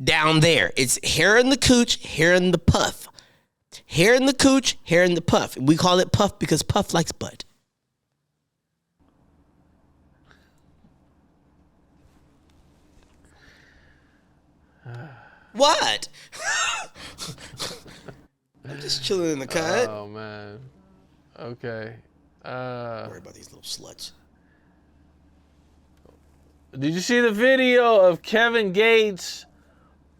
down there. It's hair in the cooch, hair in the puff, hair in the cooch, hair in the puff. We call it puff because Puff likes butt. What? I'm just chilling in the cut. Oh man. Okay. Don't worry about these little sluts. Did you see the video of Kevin Gates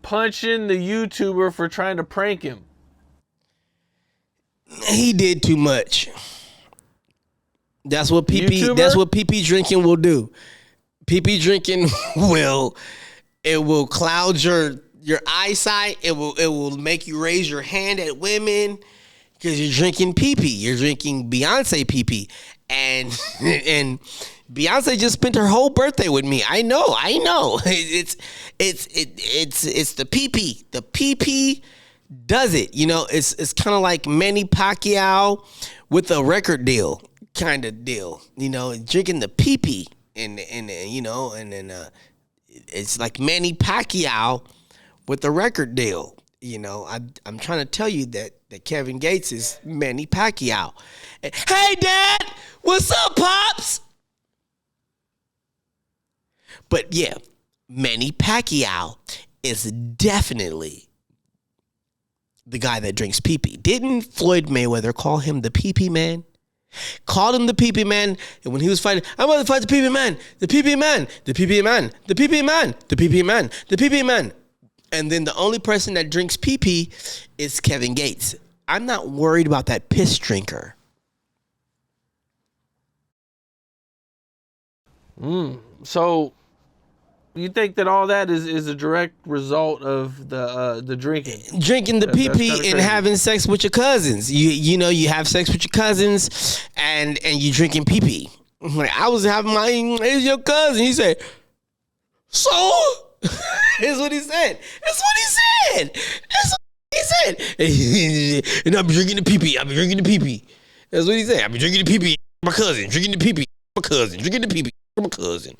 punching the YouTuber for trying to prank him? He did too much. That's what YouTuber? That's what PP drinking will do. PP drinking will cloud your eyesight. It will make you raise your hand at women because you're drinking PP. You're drinking Beyonce PP, and Beyonce just spent her whole birthday with me. I know. It's the PP. The PP does it. You know, it's kind of like Manny Pacquiao with a record deal kind of deal. You know, drinking the PP and you know, and then it's like Manny Pacquiao with the record deal. You know, I'm trying to tell you that Kevin Gates is Manny Pacquiao. Hey, Dad, what's up, Pops? But yeah, Manny Pacquiao is definitely the guy that drinks pee-pee. Didn't Floyd Mayweather call him the pee-pee man? Called him the pee-pee man, and when he was fighting, I'm about to fight the pee-pee man, the pee-pee man, the pee-pee man, the pee-pee man, the pee-pee man, the pee-pee man. And then the only person that drinks pee-pee is Kevin Gates. I'm not worried about that piss drinker. So you think that all that is a direct result of the drinking? Drinking the pee-pee and having sex with your cousins. You know, you have sex with your cousins and you drinking pee-pee. Like, I was having it's your cousin. He said, so? Here's what he said. That's what he said. That's what he said. And I'm drinking the pee-pee. I'm drinking the pee-pee. That's what he said. I'm drinking the pee-pee. My cousin. Drinking the pee-pee. My cousin. Drinking the pee-pee. My cousin.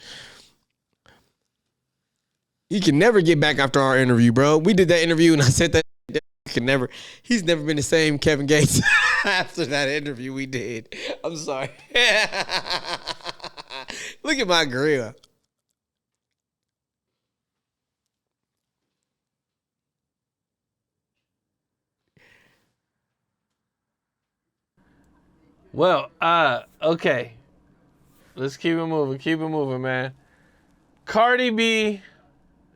He can never get back after our interview, bro. We did that interview and I said that he's never been the same Kevin Gates after that interview we did. I'm sorry. Look at my grill. Well, okay. Let's keep it moving, man. Cardi B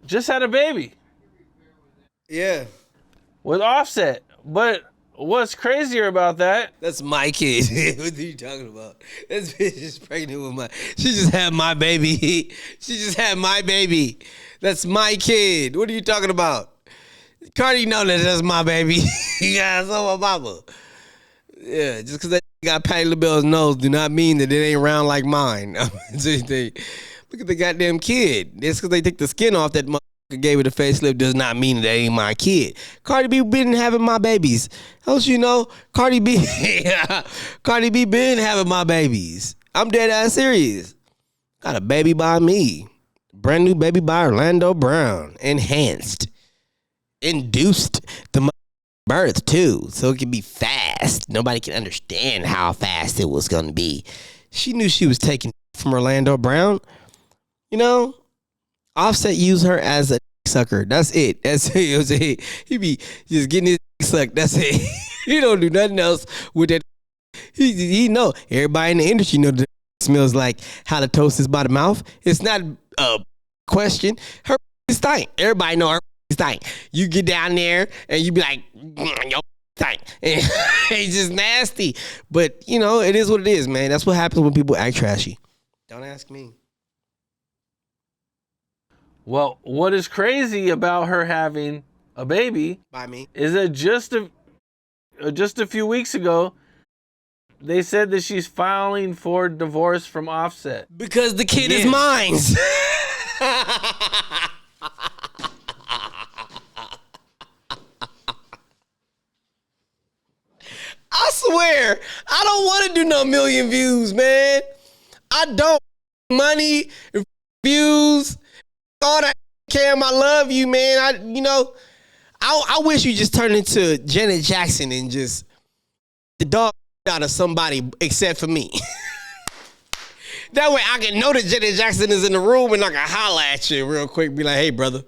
just had a baby Yeah. with Offset. But what's crazier about that? That's my kid. What are you talking about? This bitch is pregnant with my... She just had my baby. She just had my baby. That's my kid. What are you talking about? Cardi know that that's my baby. Yeah, so my mama. Yeah, just because that got Patti LaBelle's nose do not mean that it ain't round like mine. Look at the goddamn kid. Just because they take the skin off that motherfucker gave it a facelift does not mean that ain't my kid. Cardi B been having my babies. Else you know, Cardi B been having my babies. I'm dead ass serious. Got a baby by me. Brand new baby by Orlando Brown. Enhanced. Induced the birth too, so it can be fast. Nobody can understand how fast it was gonna be. She knew she was taking from Orlando Brown. You know, Offset used her as a sucker. That's it. He be just getting his sucked. That's it. He don't do nothing else with that. He know. Everybody in the industry know that smells like how the toast is by the mouth. It's not a question. Her stink. Everybody know her stink. You get down there and you be like, yo, stink. And it's just nasty. But, you know, it is what it is, man. That's what happens when people act trashy. Don't ask me. Well, what is crazy about her having a baby By me is that just a few weeks ago, they said that she's filing for divorce from Offset. because the kid is mine. I swear, I don't want to do no million views, man. I don't. Money, views, all that. Cam, I love you, man. I wish you just turned into Janet Jackson and just the dog out of somebody except for me. That way I can know that Janet Jackson is in the room and I can holler at you real quick. Be like, hey, brother,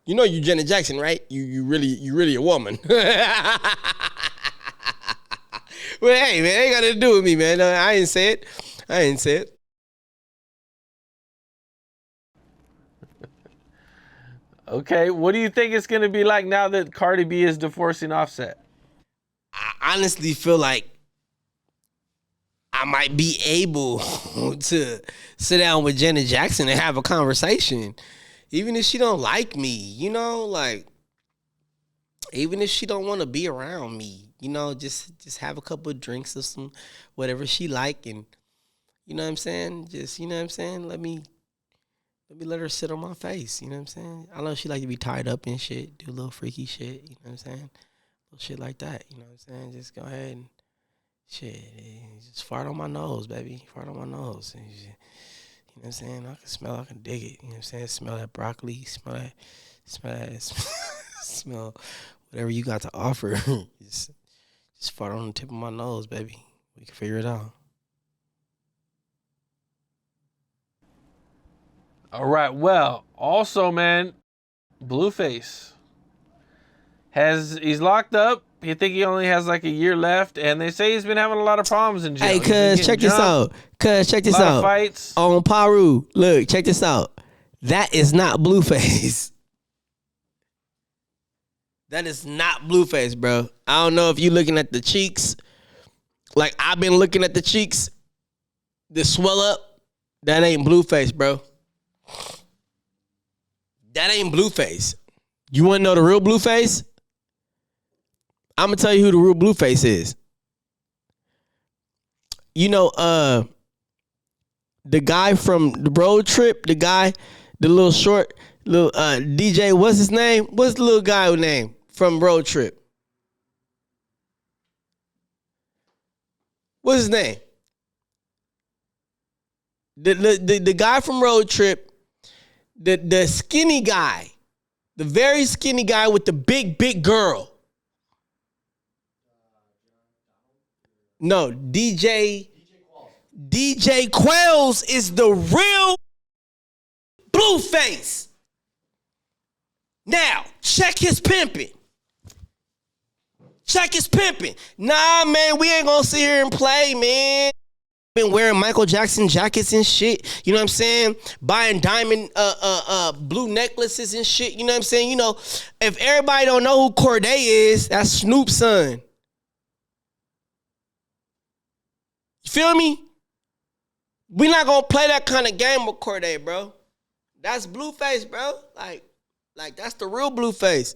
you know you Janet Jackson, right? You really a woman. Well, hey, man, ain't got nothing to do with me, man. I ain't say it. Okay, what do you think it's going to be like now that Cardi B is divorcing Offset? I honestly feel like I might be able to sit down with Janet Jackson and have a conversation. Even if she don't like me, you know, like, even if she don't want to be around me, you know, just have a couple of drinks or some whatever she like, and you know what I'm saying? Just, you know what I'm saying? Let me let her sit on my face, you know what I'm saying? I know she like to be tied up and shit, do a little freaky shit, you know what I'm saying? Little shit like that, you know what I'm saying? Just go ahead and shit, just fart on my nose, baby. Fart on my nose. And you know what I'm saying? I can dig it, you know what I'm saying? Smell that broccoli, smell whatever you got to offer. just fart on the tip of my nose, baby. We can figure it out. All right, well, also, man, Blueface he's locked up. You think he only has like a year left, and they say he's been having a lot of problems in jail. Hey, cuz, check this out. A lot of fights. On Paru, look, check this out. That is not Blueface. That is not Blueface, bro. I don't know if you looking at the cheeks. Like I've been looking at the cheeks. The swell up. That ain't Blueface, bro. That ain't Blueface. You want to know the real Blueface? I'm going to tell you who the real Blueface is. You know, the guy from the road trip, the little short, little DJ, what's his name? What's the little guy's name from road trip? What's his name? The guy from road trip, the skinny guy, the very skinny guy with the big girl. No, DJ Quells is the real Blueface. Now, check his pimping. Nah, man, we ain't gonna sit here and play, man. been wearing Michael Jackson jackets and shit. You know what I'm saying? Buying diamond blue necklaces and shit. You know what I'm saying? You know, if everybody don't know who Corday is, that's Snoop's son. You feel me? We not gonna play that kind of game with Corday, bro. That's Blueface, bro. Like that's the real Blueface.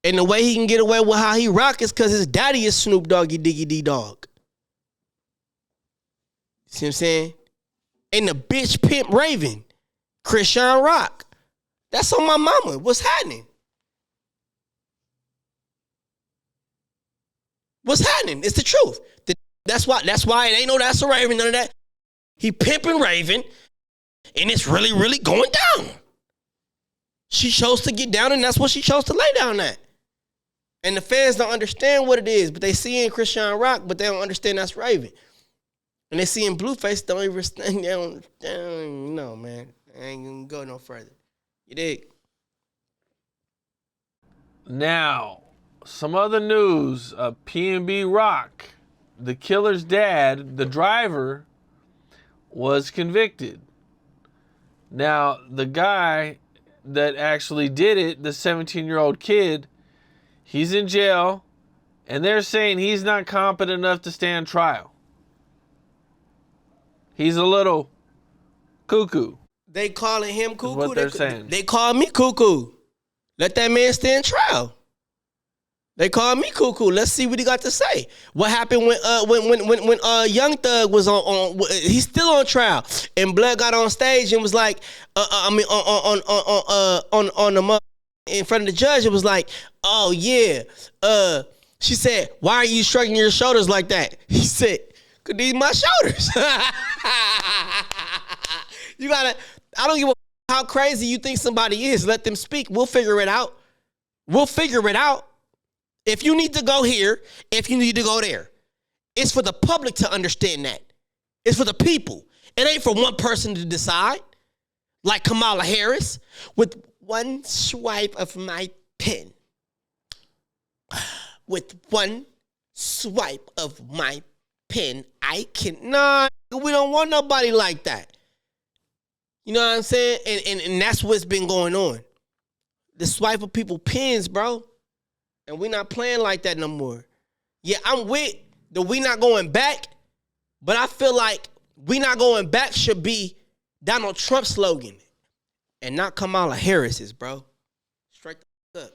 And the way he can get away with how he rock is because his daddy is Snoop Doggy Diggy D Dog. See what I'm saying? And the bitch pimp Raven, Christian Rock. That's on my mama. What's happening? What's happening? It's the truth. That's why it ain't no that's a Raven, none of that. He pimping Raven, and it's really, really going down. She chose to get down, and that's what she chose to lay down at. And the fans don't understand what it is, but they see in Christian Rock, but they don't understand that's Raven. And they see in Blueface, don't even stand down. No, man. I ain't gonna go no further. You dig? Now, some other news. P&B Rock, the killer's dad, the driver, was convicted. Now, the guy that actually did it, the 17-year-old kid, he's in jail, and they're saying he's not competent enough to stand trial. He's a little cuckoo. They calling him cuckoo. What they're saying. They call me cuckoo. Let that man stand trial. They call me cuckoo. Let's see what he got to say. What happened when Young Thug was on he's still on trial, and Blood got on stage and was like, on the in front of the judge, it was like, oh yeah, she said, why are you shrugging your shoulders like that? He said, 'cause these my shoulders. You gotta. I don't give a how crazy you think somebody is. Let them speak. We'll figure it out. We'll figure it out. If you need to go here, if you need to go there, it's for the public to understand that. It's for the people. It ain't for one person to decide. Like Kamala Harris, with one swipe of my pen. With one swipe of my pen, I can. Nah, we don't want nobody like that. You know what I'm saying? And that's what's been going on. The swipe of people pens, bro. And we're not playing like that no more. Yeah, I'm with the we not going back, but I feel like we not going back should be Donald Trump's slogan and not Kamala Harris's, bro. Straight up.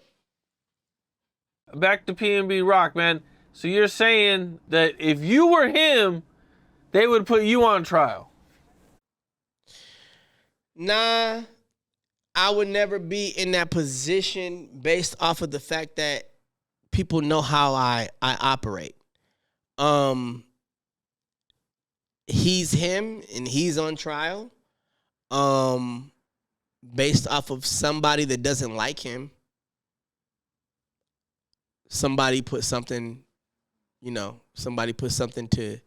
Back to P&B Rock, man. So you're saying that if you were him, they would put you on trial? Nah, I would never be in that position based off of the fact that people know how I operate. He's him and he's on trial. Based off of somebody that doesn't like him. Somebody put something, somebody put something to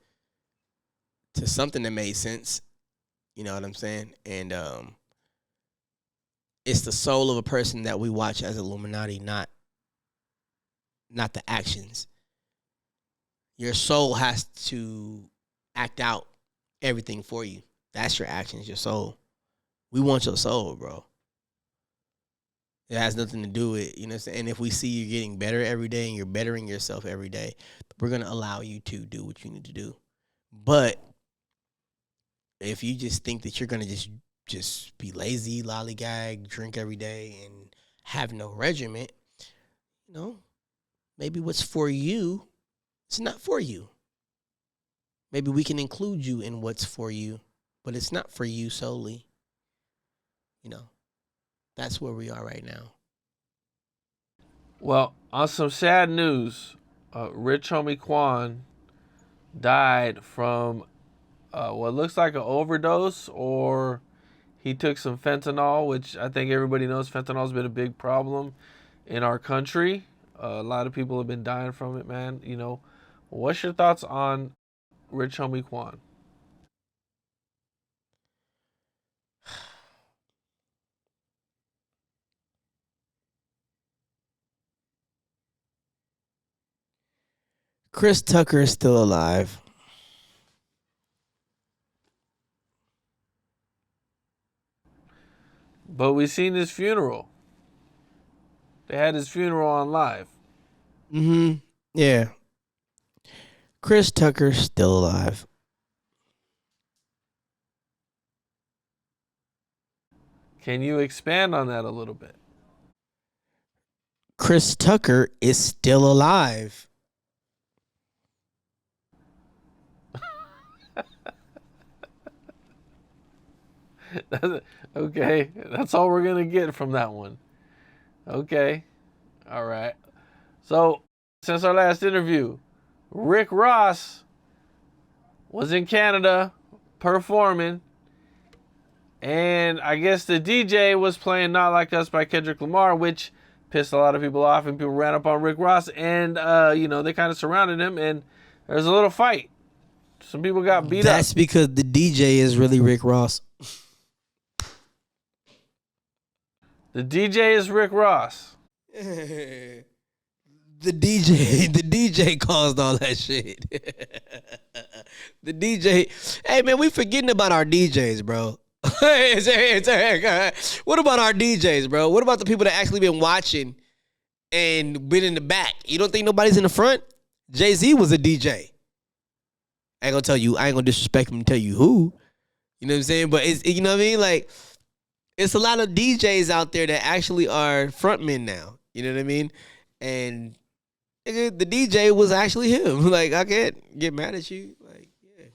something that made sense. You know what I'm saying? And it's the soul of a person that we watch as Illuminati, not the actions. Your soul has to act out everything for you. That's your actions, your soul. We want your soul, bro. It has nothing to do with, you know what I'm saying? And if we see you getting better every day and you're bettering yourself every day, we're going to allow you to do what you need to do. But if you just think that you're going to just be lazy, lollygag, drink every day, and have no regiment, maybe what's for you is not for you. Maybe we can include you in what's for you, but it's not for you solely. That's where we are right now. Well, on some sad news, Rich Homie Quan died from what looks like an overdose, or he took some fentanyl, which I think everybody knows fentanyl has been a big problem in our country. A lot of people have been dying from it, man. What's your thoughts on Rich Homie Quan? Chris Tucker is still alive. But we seen his funeral. They had his funeral on live. Yeah. Chris Tucker's still alive. Can you expand on that a little bit? Chris Tucker is still alive. Okay, that's all we're gonna get from that one. Okay, all right. So, since our last interview, Rick Ross was in Canada performing, and I guess the DJ was playing "Not Like Us" by Kendrick Lamar, which pissed a lot of people off, and people ran up on Rick Ross, and they kind of surrounded him, and there was a little fight. Some people got beat up. That's because the DJ is really Rick Ross. The DJ is Rick Ross. The DJ caused all that shit. The DJ, hey man, we forgetting about our DJs, bro. What about our DJs, bro? What about the people that actually been watching and been in the back? You don't think nobody's in the front? Jay-Z was a DJ. I ain't gonna tell you, I ain't gonna disrespect him and tell you who. You know what I'm saying? But it's, you know what I mean? Like, it's a lot of DJs out there that actually are frontmen now. You know what I mean? And the DJ was actually him. Like, I can't get mad at you. Like, yeah.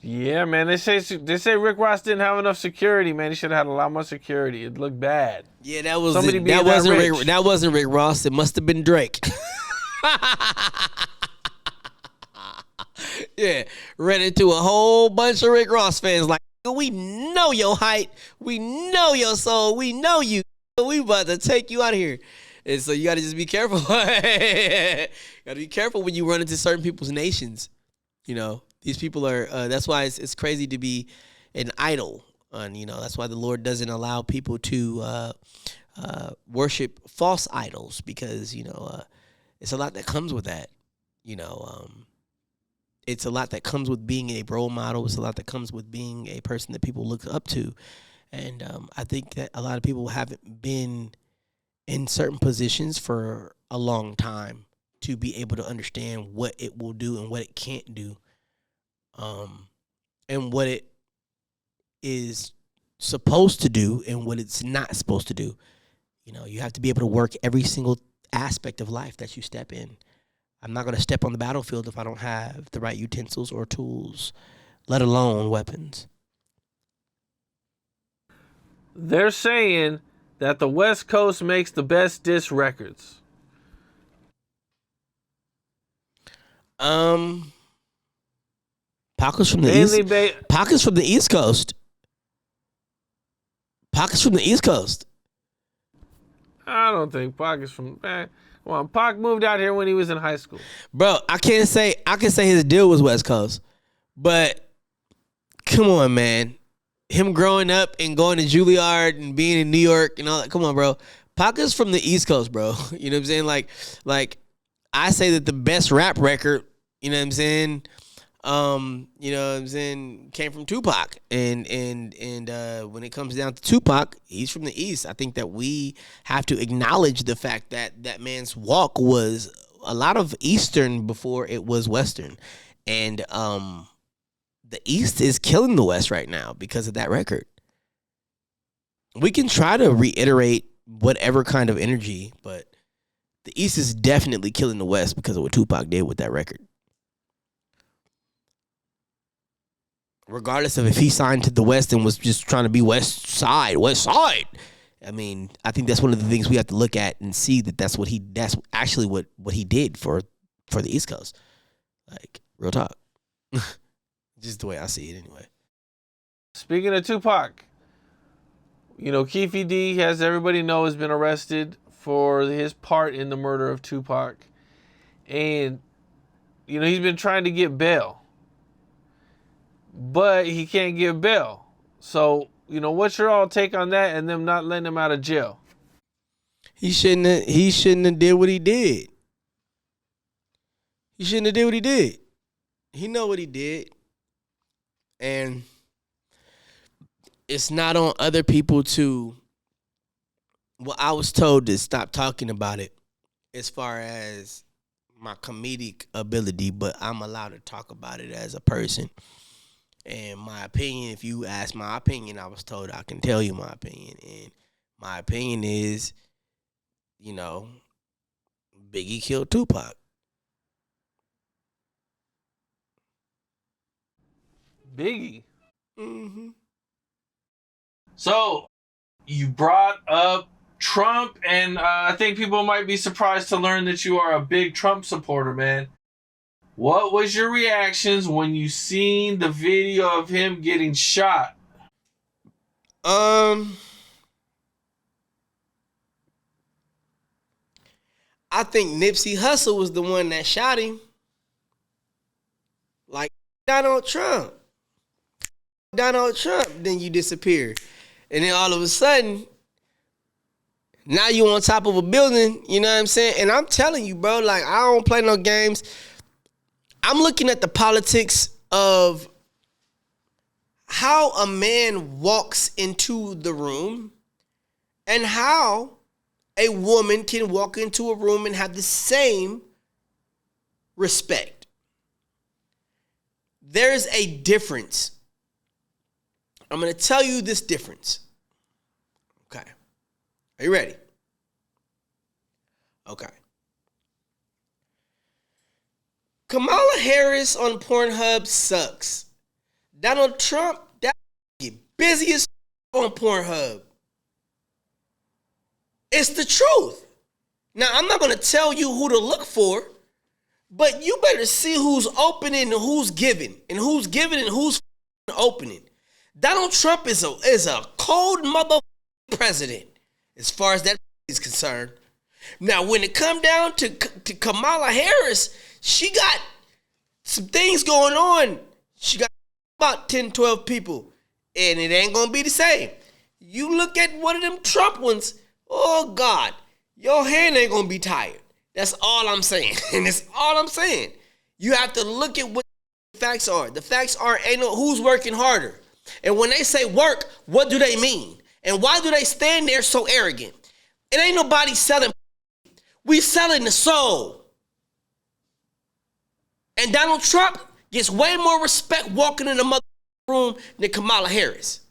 Yeah, man. They say Rick Ross didn't have enough security, man. He should have had a lot more security. It looked bad. Yeah, that was Somebody it. being That wasn't Rick Ross. It must have been Drake. Yeah, ran into a whole bunch of Rick Ross fans like, we know your height, we know your soul, we know you, we about to take you out of here. And so you got to just be careful. You got to be careful when you run into certain people's nations. You know, these people are, that's why it's crazy to be an idol. And, you know, that's why the Lord doesn't allow people to worship false idols, because, you know, it's a lot that comes with that. You know, it's a lot that comes with being a role model. It's a lot that comes with being a person that people look up to. And I think that a lot of people haven't been in certain positions for a long time to be able to understand what it will do and what it can't do, and what it is supposed to do and what it's not supposed to do. You know, you have to be able to work every single aspect of life that you step in. I'm not going to step on the battlefield if I don't have the right utensils or tools, let alone weapons. They're saying that the West Coast makes the best diss records. Pockets from the East. Pockets from the East Coast. Pockets from the East Coast. I don't think Pac is from. Well, Pac moved out here when he was in high school. Bro, I can say his deal was West Coast, but come on, man. Him growing up and going to Juilliard and being in New York and all that. Come on, bro. Pac is from the East Coast, bro. You know what I'm saying? Like I say that the best rap record, you know what I'm saying? You know what I'm saying, came from Tupac. And when it comes down to Tupac, he's from the East. I think that we have to acknowledge the fact that that man's walk was a lot of Eastern before it was Western. And the East is killing the West right now because of that record. We can try to reiterate whatever kind of energy, but the East is definitely killing the West because of what Tupac did with that record. Regardless of if he signed to the West and was just trying to be West Side. I mean, I think that's one of the things we have to look at and see that's actually what he did for the East Coast. Like, real talk. Just the way I see it anyway. Speaking of Tupac, you know, Keefe D, as everybody knows, has been arrested for his part in the murder of Tupac. And, you know, he's been trying to get bail. But he can't get bail. So, you know, what's your all take on that and them not letting him out of jail? He shouldn't have did what he did. He shouldn't have did what he did. He know what he did. And it's not on other people to. Well, I was told to stop talking about it as far as my comedic ability, but I'm allowed to talk about it as a person. And my opinion, if you ask my opinion, I was told I can tell you my opinion. And my opinion is, you know, Biggie killed Tupac. Biggie. Mm-hmm. So you brought up Trump, and I think people might be surprised to learn that you are a big Trump supporter, man. What was your reactions when you seen the video of him getting shot? I think Nipsey Hussle was the one that shot him. Like Donald Trump. Then you disappear. And then all of a sudden, now you on top of a building, you know what I'm saying? And I'm telling you, bro, like, I don't play no games. I'm looking at the politics of how a man walks into the room and how a woman can walk into a room and have the same respect. There's a difference. I'm going to tell you this difference. Okay. Are you ready? Okay. Kamala Harris on Pornhub sucks. Donald Trump, that get busy as on Pornhub. It's the truth. Now, I'm not going to tell you who to look for, but you better see who's opening and who's giving, and who's giving and who's opening. Donald Trump is a cold mother president as far as that is concerned. Now, when it come down to Kamala Harris, she got some things going on. She got about 10, 12 people, and it ain't going to be the same. You look at one of them Trump ones, oh, God, your hand ain't going to be tired. That's all I'm saying. And that's all I'm saying. You have to look at what the facts are. The facts are ain't no who's working harder. And when they say work, what do they mean? And why do they stand there so arrogant? It ain't nobody selling. We selling the soul. And Donald Trump gets way more respect walking in the mother room than Kamala Harris.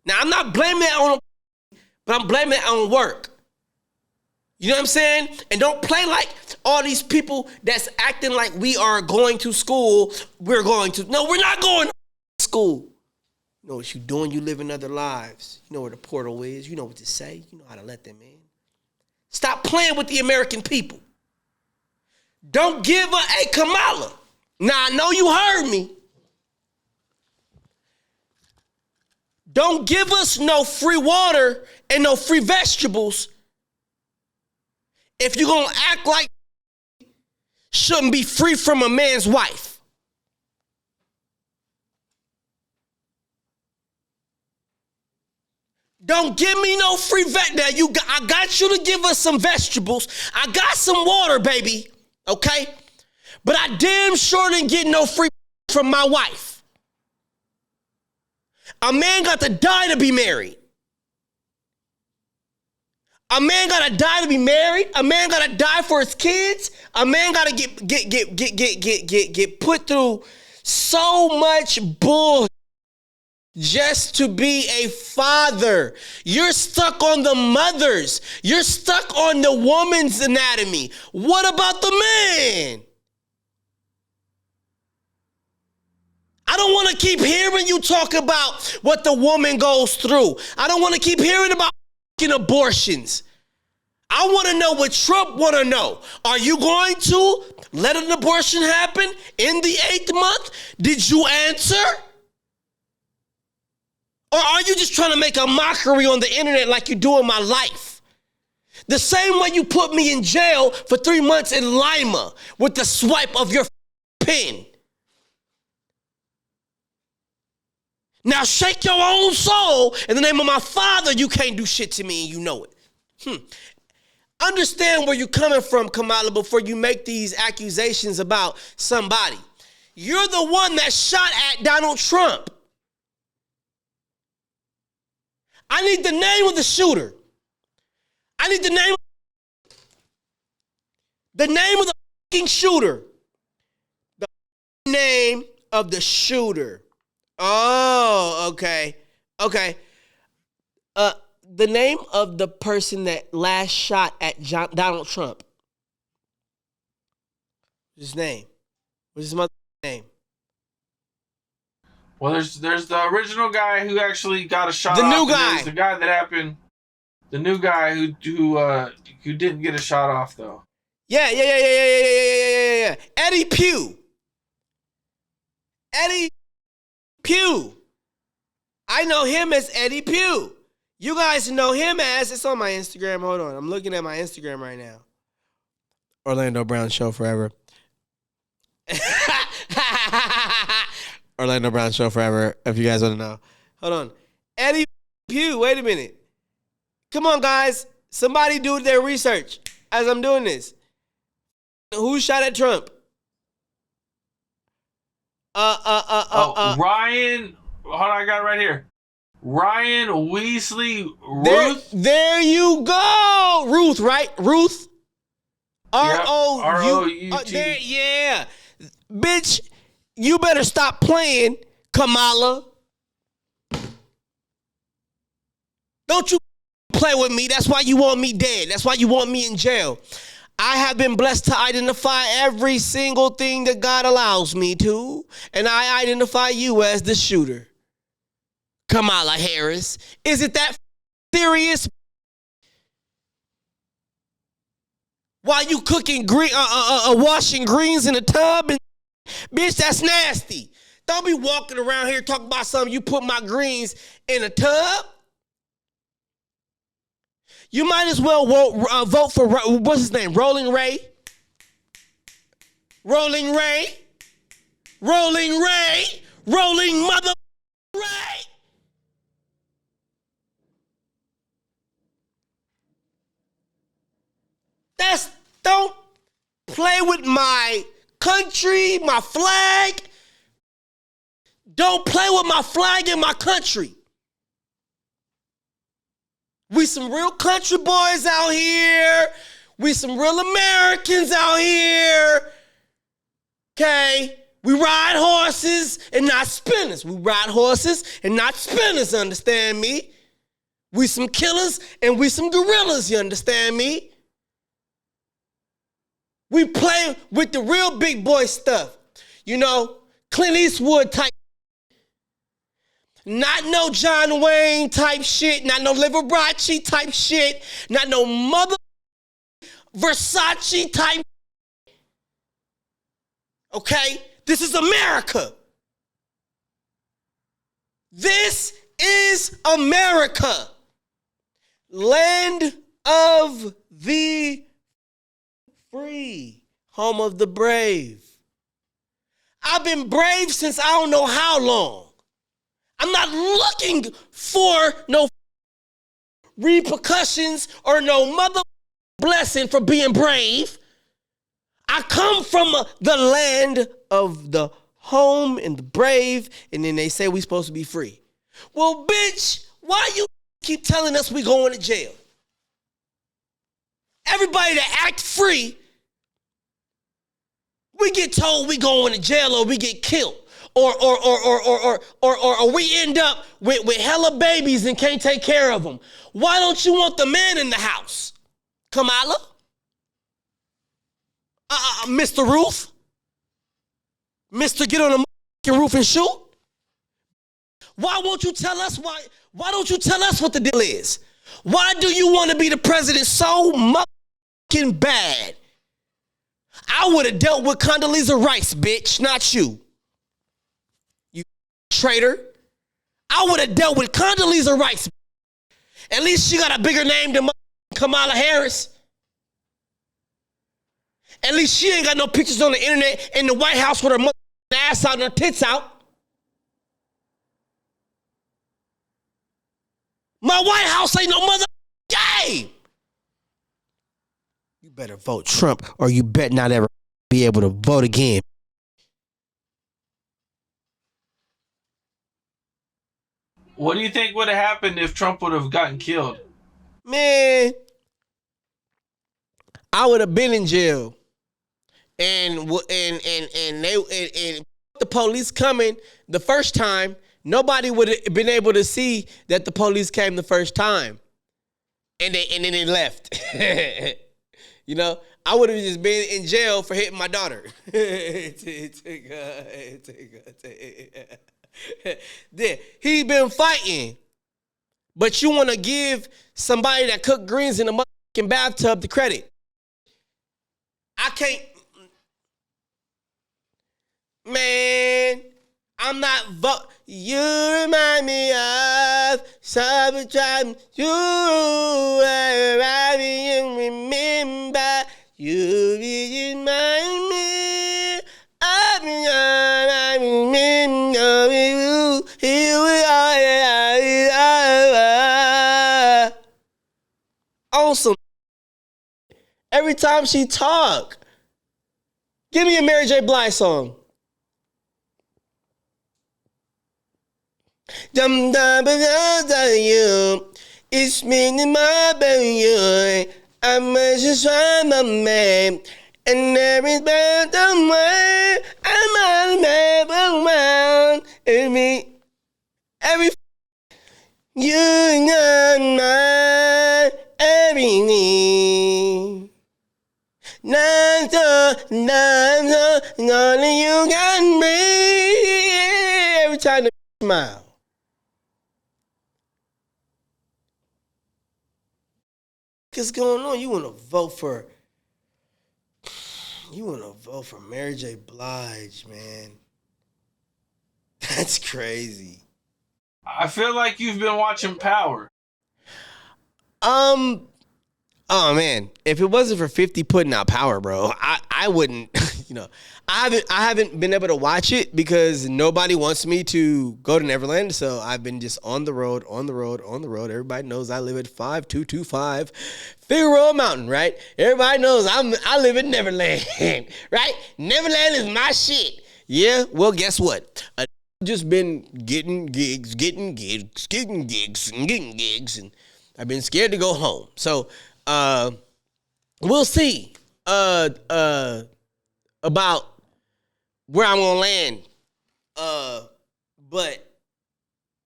Now, I'm not blaming it on, but I'm blaming it on work. You know what I'm saying? And don't play like all these people that's acting like we are going to school. We're not going to school. You know what you're doing? You living other lives. You know where the portal is. You know what to say. You know how to let them in. Stop playing with the American people. Don't give a Kamala. Now, I know you heard me. Don't give us no free water and no free vegetables if you're going to act like shouldn't be free from a man's wife. Don't give me no free Now, I got you to give us some vegetables. I got some water, baby. Okay? But I damn sure didn't get no free from my wife. A man got to die to be married. A man got to die to be married. A man got to die for his kids. A man got to get put through so much bull just to be a father. You're stuck on the mothers. You're stuck on the woman's anatomy. What about the man? I don't want to keep hearing you talk about what the woman goes through. I don't want to keep hearing about abortions. I want to know what Trump want to know. Are you going to let an abortion happen in the 8th month? Did you answer? Or are you just trying to make a mockery on the internet like you do in my life? The same way you put me in jail for 3 months in Lima with the swipe of your pen. Now shake your own soul in the name of my father. You can't do shit to me and you know it. Understand where you're coming from, Kamala, before you make these accusations about somebody. You're the one that shot at Donald Trump. I need the name of the shooter. I need the name of the fucking shooter. The name of the shooter. Oh, okay. Okay. The name of the person that last shot at Donald Trump. His name. What's his mother's name? Well, there's the original guy who actually got a shot. The off, new guy. There's the guy that happened. The new guy who didn't get a shot off though. Yeah. Eddie Pugh. Eddie Pugh. I know him as Eddie Pugh. You guys know him as, it's on my Instagram. Hold on. I'm looking at my Instagram right now. Orlando Brown Show forever. Orlando Brown Show forever, if you guys want to know. Hold on. Eddie Pugh, wait a minute. Come on, guys. Somebody do their research as I'm doing this. Who shot at Trump? Ryan. Hold on, I got it right here. Ryan Weasley Ruth. There you go. Ruth, right? Ruth. R-O-U-T. Yeah. Bitch, you better stop playing, Kamala. Don't you play with me. That's why you want me dead. That's why you want me in jail. I have been blessed to identify every single thing that God allows me to, and I identify you as the shooter. Kamala Harris. Is it that serious? While you cooking washing greens in a tub, and bitch, that's nasty. Don't be walking around here talking about something. You put my greens in a tub. You might as well vote for what's his name, Rolling Ray. Rolling Ray. Rolling Ray. Rolling mother Ray. Don't play with my country, my flag. Don't play with my flag and my country. We some real country boys out here. We some real Americans out here. Okay? We ride horses and not spinners. We ride horses and not spinners, understand me? We some killers and we some gorillas, you understand me? We play with the real big boy stuff. You know, Clint Eastwood type. Not no John Wayne type shit. Not no Liberace type shit. Not no mother Versace type. Okay? This is America. This is America. Land of the free, home of the brave. I've been brave since I don't know how long. I'm not looking for no repercussions or no mother blessing for being brave. I come from the land of the home and the brave, and then they say we supposed to be free. Well, bitch, why you keep telling us we going to jail? Everybody that act free, we get told we going to jail or we get killed. Or we end up with hella babies and can't take care of them. Why don't you want the man in the house? Kamala? Mr. Roof? Mr. Get on the roof and shoot? Why won't you tell us why don't you tell us what the deal is? Why do you want to be the president so motherfucking bad? I would have dealt with Condoleezza Rice, bitch, not you. You traitor. I would have dealt with Condoleezza Rice. At least she got a bigger name than Kamala Harris. At least she ain't got no pictures on the internet in the White House with her ass out and her tits out. My White House ain't no mother game. You better vote Trump or you bet not ever be able to vote again. What do you think would have happened if Trump would have gotten killed? Man, I would have been in jail. And the police coming the first time, nobody would have been able to see that the police came the first time. And then they left. You know, I would have just been in jail for hitting my daughter. He been fighting, but you want to give somebody that cooked greens in a motherfucking bathtub the credit. I can't, man. I'm not You remind me of summertime. You remind me and remember. You remind me of me. I remember you. Here we are. Awesome. Every time she talk, give me a Mary J. Blige song. Dum dum you, it's me and my baby. I'm just trying my man, and everything the way I'm around every you got my everything. Only you got me. Every time they smile. What's going on? You want to vote for Mary J. Blige, man. That's crazy. I feel like you've been watching Power. Oh man, if it wasn't for 50 putting out Power, bro, I wouldn't, I haven't been able to watch it because nobody wants me to go to Neverland, so I've been just on the road. Everybody knows I live at 5225 Figueroa Mountain, right? Everybody knows I live in Neverland, right? Neverland is my shit. Yeah, well, guess what? I just been getting gigs, and I've been scared to go home. So, we'll see about where I'm gonna land. But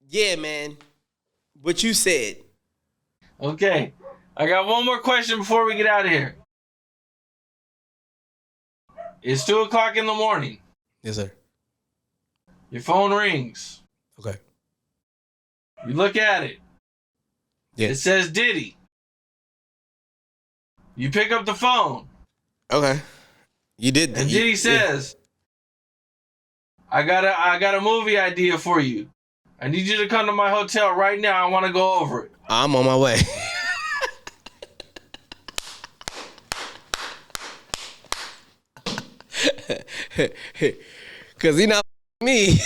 yeah, man, what you said. Okay, I got one more question before we get out of here. It's 2:00 in the morning. Yes, sir. Your phone rings. Okay. You look at it. Yeah. It says Diddy. You pick up the phone. Okay. You did that. And Diddy says, I got a movie idea for you. I need you to come to my hotel right now. I want to go over it. I'm on my way. Cause he not me.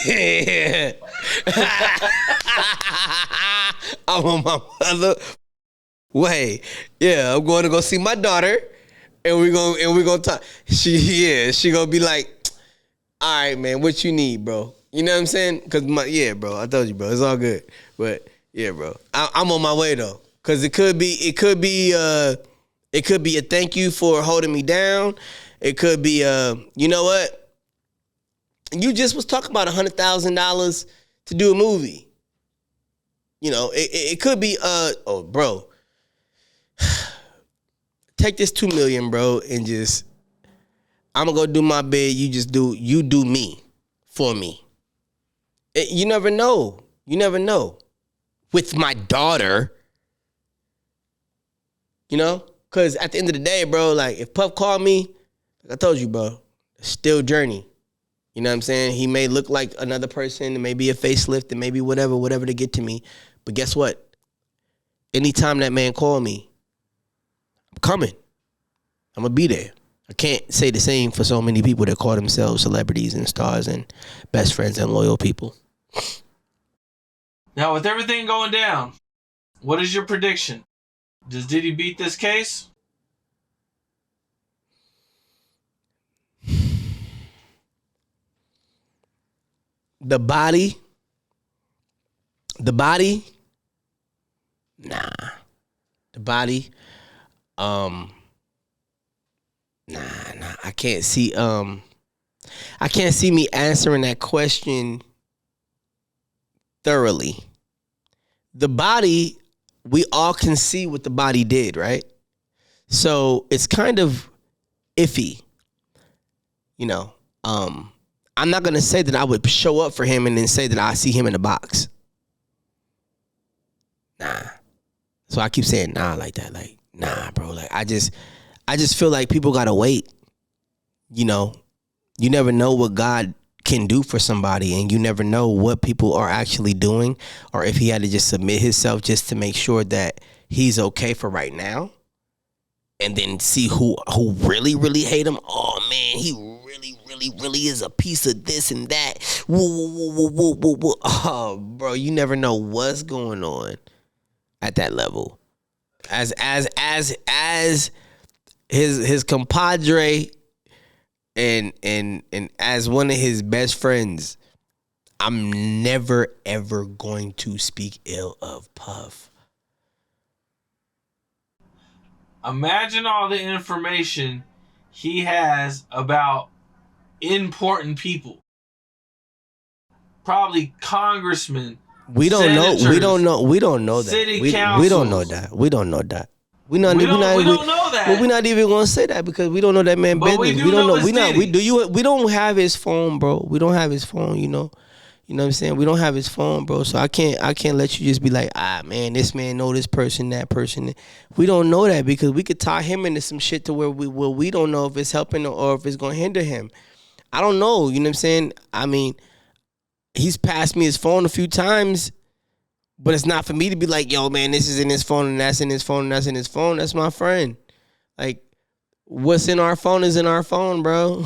I'm on my other way. Yeah, I'm going to go see my daughter, and we're gonna talk. She gonna be like, all right, man, what you need, bro? You know what I'm saying? Cause bro, I told you, bro, it's all good. But yeah, bro, I'm on my way though. Cause it could be a thank you for holding me down. It could be you know what? You just was talking about $100,000 to do a movie. You know, it could be bro. Take this $2 million, bro, and just I'm gonna go do my bid. You do me for me. You never know. With my daughter, because at the end of the day, bro, like if Puff called me, like I told you, bro, still Journey. You know what I'm saying? He may look like another person, it may be a facelift, and maybe whatever to get to me. But guess what? Anytime that man call me, I'm coming. I'm gonna be there. I can't say the same for so many people that call themselves celebrities and stars and best friends and loyal people. Now, with everything going down, what is your prediction? Does Diddy beat this case? The body The body, nah. The body, nah. I can't see. I can't see me answering that question thoroughly. The body, we all can see what the body did, right? So it's kind of iffy, you know. I'm not gonna say that I would show up for him and then say that I see him in the box. Nah. So I keep saying nah like that. Like, nah, bro. Like I just feel like people gotta wait. You know, you never know what God can do for somebody, and you never know what people are actually doing, or if he had to just submit himself just to make sure that he's okay for right now. And then see who really, really hate him. Oh man, he really is a piece of this and that. Woo. Oh, bro, you never know what's going on at that level. As his compadre and as one of his best friends, I'm never ever going to speak ill of Puff. Imagine all the information he has about important people. Probably congressmen. We don't know that. We don't know that. We don't know that. We don't know that. Well, we're not even gonna say that because we don't know that man business. We don't know. We don't have his phone, bro. We don't have his phone. You know what I'm saying? We don't have his phone, bro. So I can't let you just be like, man, this man know this person, that person. We don't know that because we could tie him into some shit to where we don't know if it's helping or if it's gonna hinder him. I don't know. You know what I'm saying? I mean, he's passed me his phone a few times, but it's not for me to be like, yo, man, this is in his phone and that's in his phone and that's in his phone. That's my friend. Like, what's in our phone is in our phone, bro.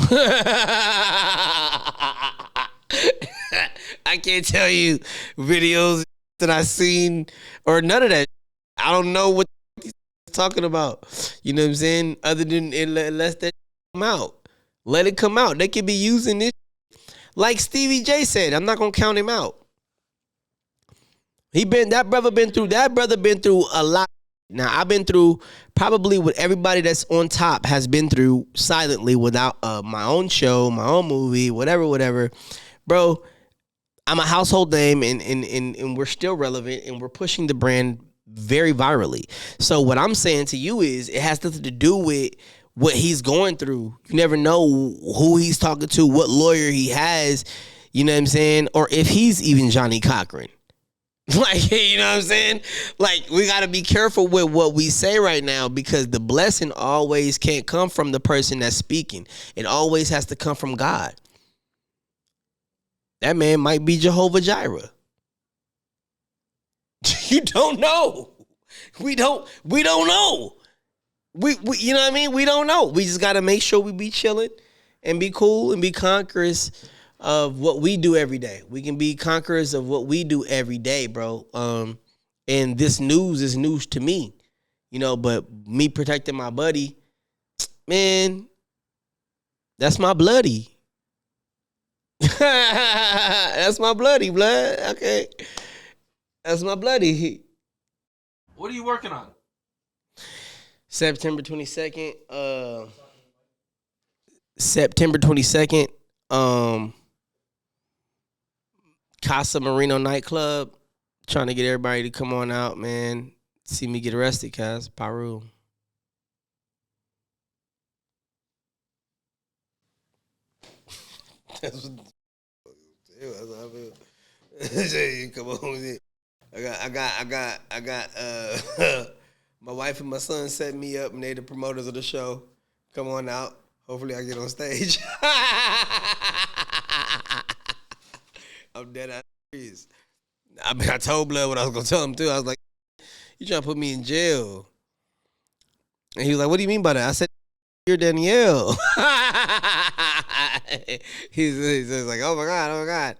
I can't tell you videos that I seen or none of that. I don't know what he's talking about. You know what I'm saying? Other than let that come out. Let it come out. They could be using this. Like Stevie J said, I'm not gonna count him out. That brother been through a lot. Now I've been through probably what everybody that's on top has been through silently without my own show, my own movie, whatever. Bro, I'm a household name and we're still relevant and we're pushing the brand very virally. So what I'm saying to you is it has nothing to do with what he's going through. You never know who he's talking to, what lawyer he has, you know what I'm saying? Or if he's even Johnny Cochran. Like, you know what I'm saying? Like, we got to be careful with what we say right now because the blessing always can't come from the person that's speaking. It always has to come from God. That man might be Jehovah Jireh. You don't know. We don't know. We you know what I mean? We don't know. We just got to make sure we be chilling and be cool and be conquerors of what we do every day. We can be conquerors of what we do every day, bro. And this news is news to me, you know, but me protecting my buddy, man, that's my bloody. That's my bloody blood. Okay. That's my bloody. What are you working on? September 22nd. September 22nd. Casa Marino nightclub. Trying to get everybody to come on out, man. See me get arrested, cuz. Paru. That's what I feel. Come on. I got my wife and my son set me up and they the promoters of the show. Come on out. Hopefully I get on stage. I'm dead ass serious. I told Blood what I was gonna tell him too. I was like, you trying to put me in jail. And he was like, what do you mean by that? I said, you're Danielle. He's like, oh my God.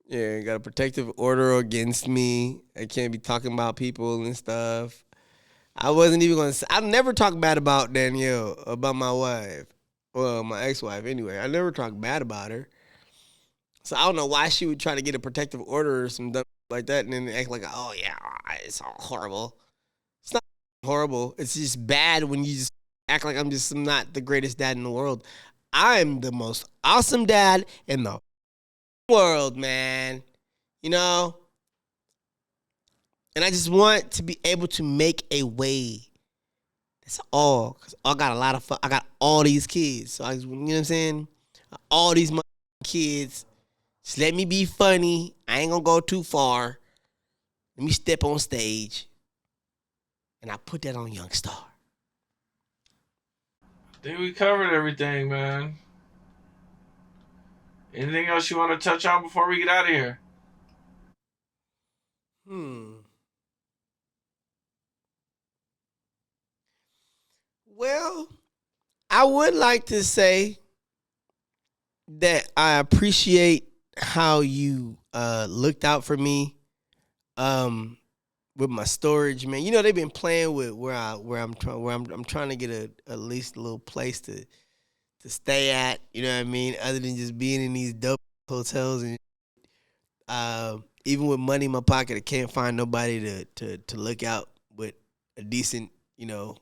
Yeah, got a protective order against me. I can't be talking about people and stuff. I wasn't even going to, I never talk bad about Danielle, about my wife. Well, my ex-wife anyway. I never talk bad about her. So I don't know why she would try to get a protective order or some dumb like that, and then act like, oh yeah, it's all horrible. It's not horrible. It's just bad when you just act like I'm not the greatest dad in the world. I'm the most awesome dad in the world, man. You know? And I just want to be able to make a way. That's all. Because I got a lot of fun. I got all these kids. So you know what I'm saying? All these kids. Just let me be funny. I ain't gonna go too far. Let me step on stage. And I put that on Young Star. I think we covered everything, man. Anything else you want to touch on before we get out of here? Well, I would like to say that I appreciate how you looked out for me with my storage, man. You know, they've been playing with where I'm trying to get at least a little place to stay at, you know what I mean, other than just being in these dope hotels. And even with money in my pocket, I can't find nobody to look out with a decent, you know,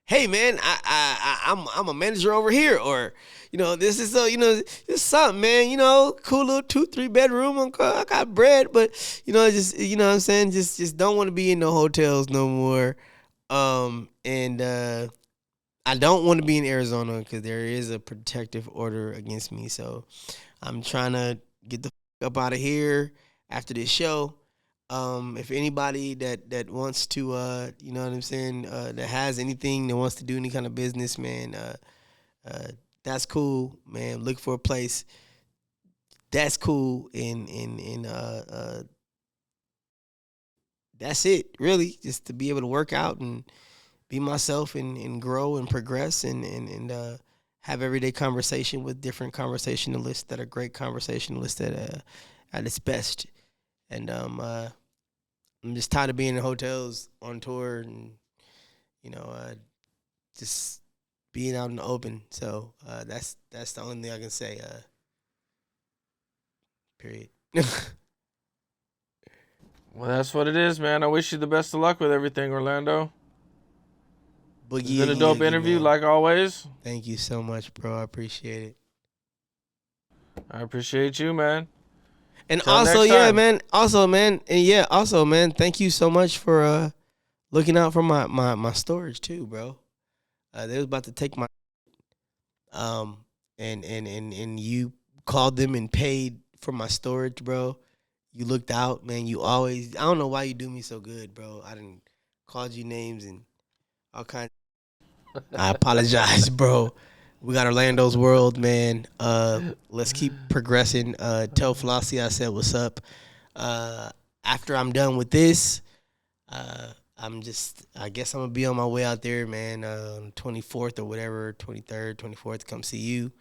hey man, I'm a manager over here, or you know, this is this something, man, you know, cool little 2-3 bedroom. I got bread, but you know, just you know what I'm saying, just don't want to be in no hotels no more. And I don't want to be in Arizona because there is a protective order against me. So I'm trying to get the up out of here after this show. If anybody that wants to, you know what I'm saying, that has anything that wants to do any kind of business, man, that's cool, man. Look for a place. That's cool, and that's it, really. Just to be able to work out and be myself and grow and progress and have everyday conversation with different conversationalists that are great conversationalists at its best. And I'm just tired of being in hotels on tour and, you know, just being out in the open. So that's the only thing I can say. Period. Well, that's what it is, man. I wish you the best of luck with everything, Orlando. It's been a dope interview, man. Like always. Thank you so much, bro. I appreciate it. I appreciate you, man. And till also, yeah, man. Also, man. And yeah, also, man. Thank you so much for looking out for my storage too, bro. They was about to take my and you called them and paid for my storage, bro. You looked out, man. You always. I don't know why you do me so good, bro. I didn't called you names and all kinds. I apologize, bro. We got Orlando's World, man. Let's keep progressing. Tell Flossie I said what's up. After I'm done with this, I guess I'm going to be on my way out there, man, 24th or whatever, 23rd, 24th, come see you.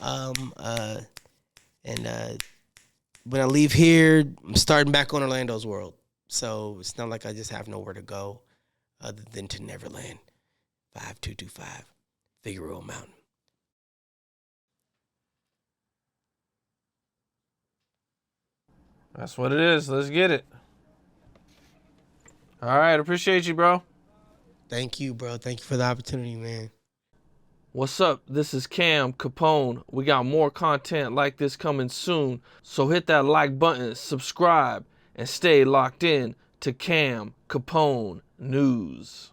And when I leave here, I'm starting back on Orlando's World. So it's not like I just have nowhere to go other than to Neverland. 5225 Figueroa Mountain. That's what it is. Let's get it. All right. Appreciate you, bro. Thank you, bro. Thank you for the opportunity, man. What's up? This is Cam Capone. We got more content like this coming soon. So hit that like button, subscribe, and stay locked in to Cam Capone News.